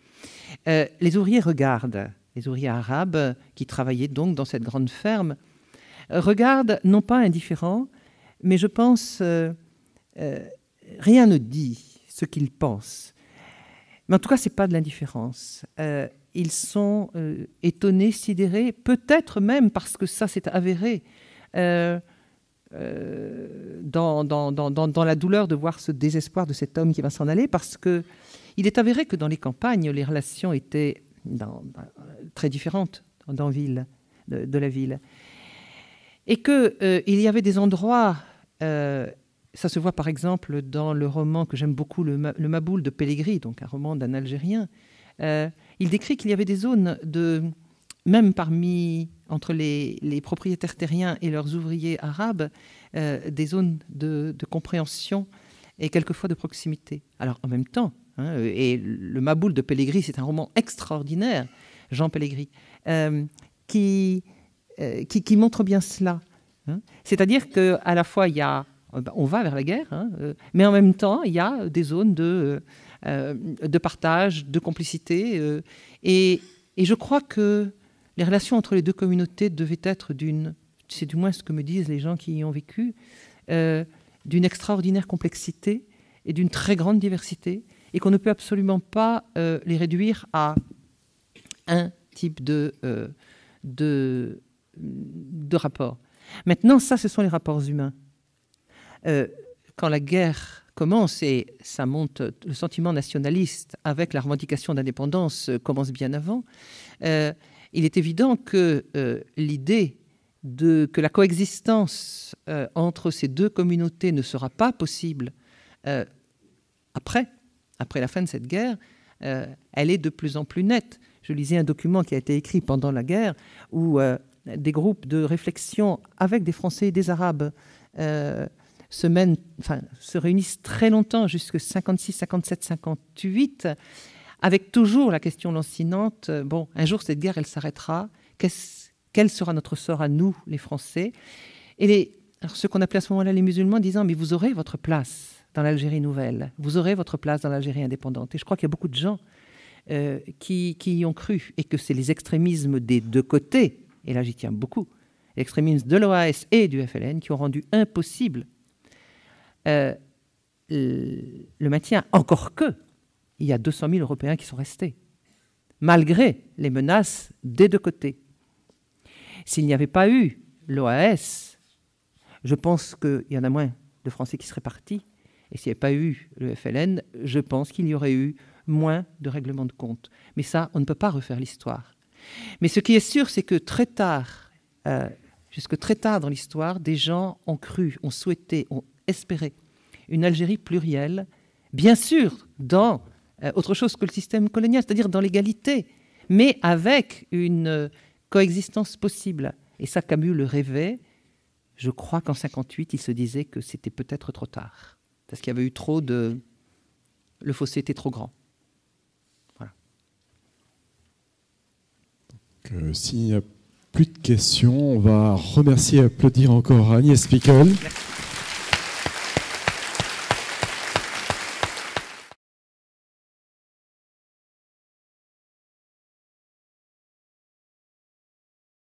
Les ouvriers regardent, les ouvriers arabes qui travaillaient donc dans cette grande ferme, regardent non pas indifférents, mais je pense rien ne dit ce qu'ils pensent. Mais en tout cas, ce n'est pas de l'indifférence. Ils sont étonnés, sidérés, peut-être même parce que ça s'est avéré dans la douleur de voir ce désespoir de cet homme qui va s'en aller, parce qu'il est avéré que dans les campagnes, les relations étaient très différentes de la ville. Et qu'il y avait des endroits, ça se voit par exemple dans le roman que j'aime beaucoup, le Maboul de Pellegrini, donc un roman d'un Algérien. Il décrit qu'il y avait des zones, même entre les propriétaires terriens et leurs ouvriers arabes, des zones de compréhension et quelquefois de proximité. Alors en même temps, et le Maboul de Pellegrini, c'est un roman extraordinaire, Jean Pellegrini, qui qui montre bien cela. Hein. C'est-à-dire qu'à la fois, on va vers la guerre, hein, mais en même temps, il y a des zones de partage, de complicité. Et je crois que les relations entre les deux communautés devaient être c'est du moins ce que me disent les gens qui y ont vécu, d'une extraordinaire complexité et d'une très grande diversité, et qu'on ne peut absolument pas les réduire à un type de rapport. Maintenant, ça, ce sont les rapports humains. Quand la guerre commence, et ça monte, le sentiment nationaliste avec la revendication d'indépendance commence bien avant, il est évident que l'idée que la coexistence entre ces deux communautés ne sera pas possible après la fin de cette guerre, elle est de plus en plus nette. Je lisais un document qui a été écrit pendant la guerre où des groupes de réflexion avec des Français et des Arabes se réunissent très longtemps, jusqu'à 56, 57, 58, avec toujours la question lancinante, bon, un jour cette guerre, elle s'arrêtera, quel sera notre sort à nous, les Français? Et alors, ce qu'on appelait à ce moment-là les musulmans disant, mais vous aurez votre place dans l'Algérie nouvelle, vous aurez votre place dans l'Algérie indépendante. Et je crois qu'il y a beaucoup de gens qui y ont cru, et que c'est les extrémismes des deux côtés, et là j'y tiens beaucoup, l'extrémisme de l'OAS et du FLN qui ont rendu impossible le maintien, encore que il y a 200 000 Européens qui sont restés, malgré les menaces des deux côtés. S'il n'y avait pas eu l'OAS, je pense qu'il y en a moins de Français qui seraient partis, et s'il n'y avait pas eu le FLN, je pense qu'il y aurait eu moins de règlements de compte. Mais ça, on ne peut pas refaire l'histoire. Mais ce qui est sûr, c'est que très tard, jusque très tard dans l'histoire, des gens ont cru, ont souhaité, ont espéré une Algérie plurielle, bien sûr dans autre chose que le système colonial, c'est-à-dire dans l'égalité, mais avec une coexistence possible. Et ça, Camus le rêvait. Je crois qu'en 1958, il se disait que c'était peut-être trop tard, parce qu'il y avait eu trop de... Le fossé était trop grand. Voilà. S'il n'y a plus de questions, on va remercier et applaudir encore Agnès Pickel. Merci.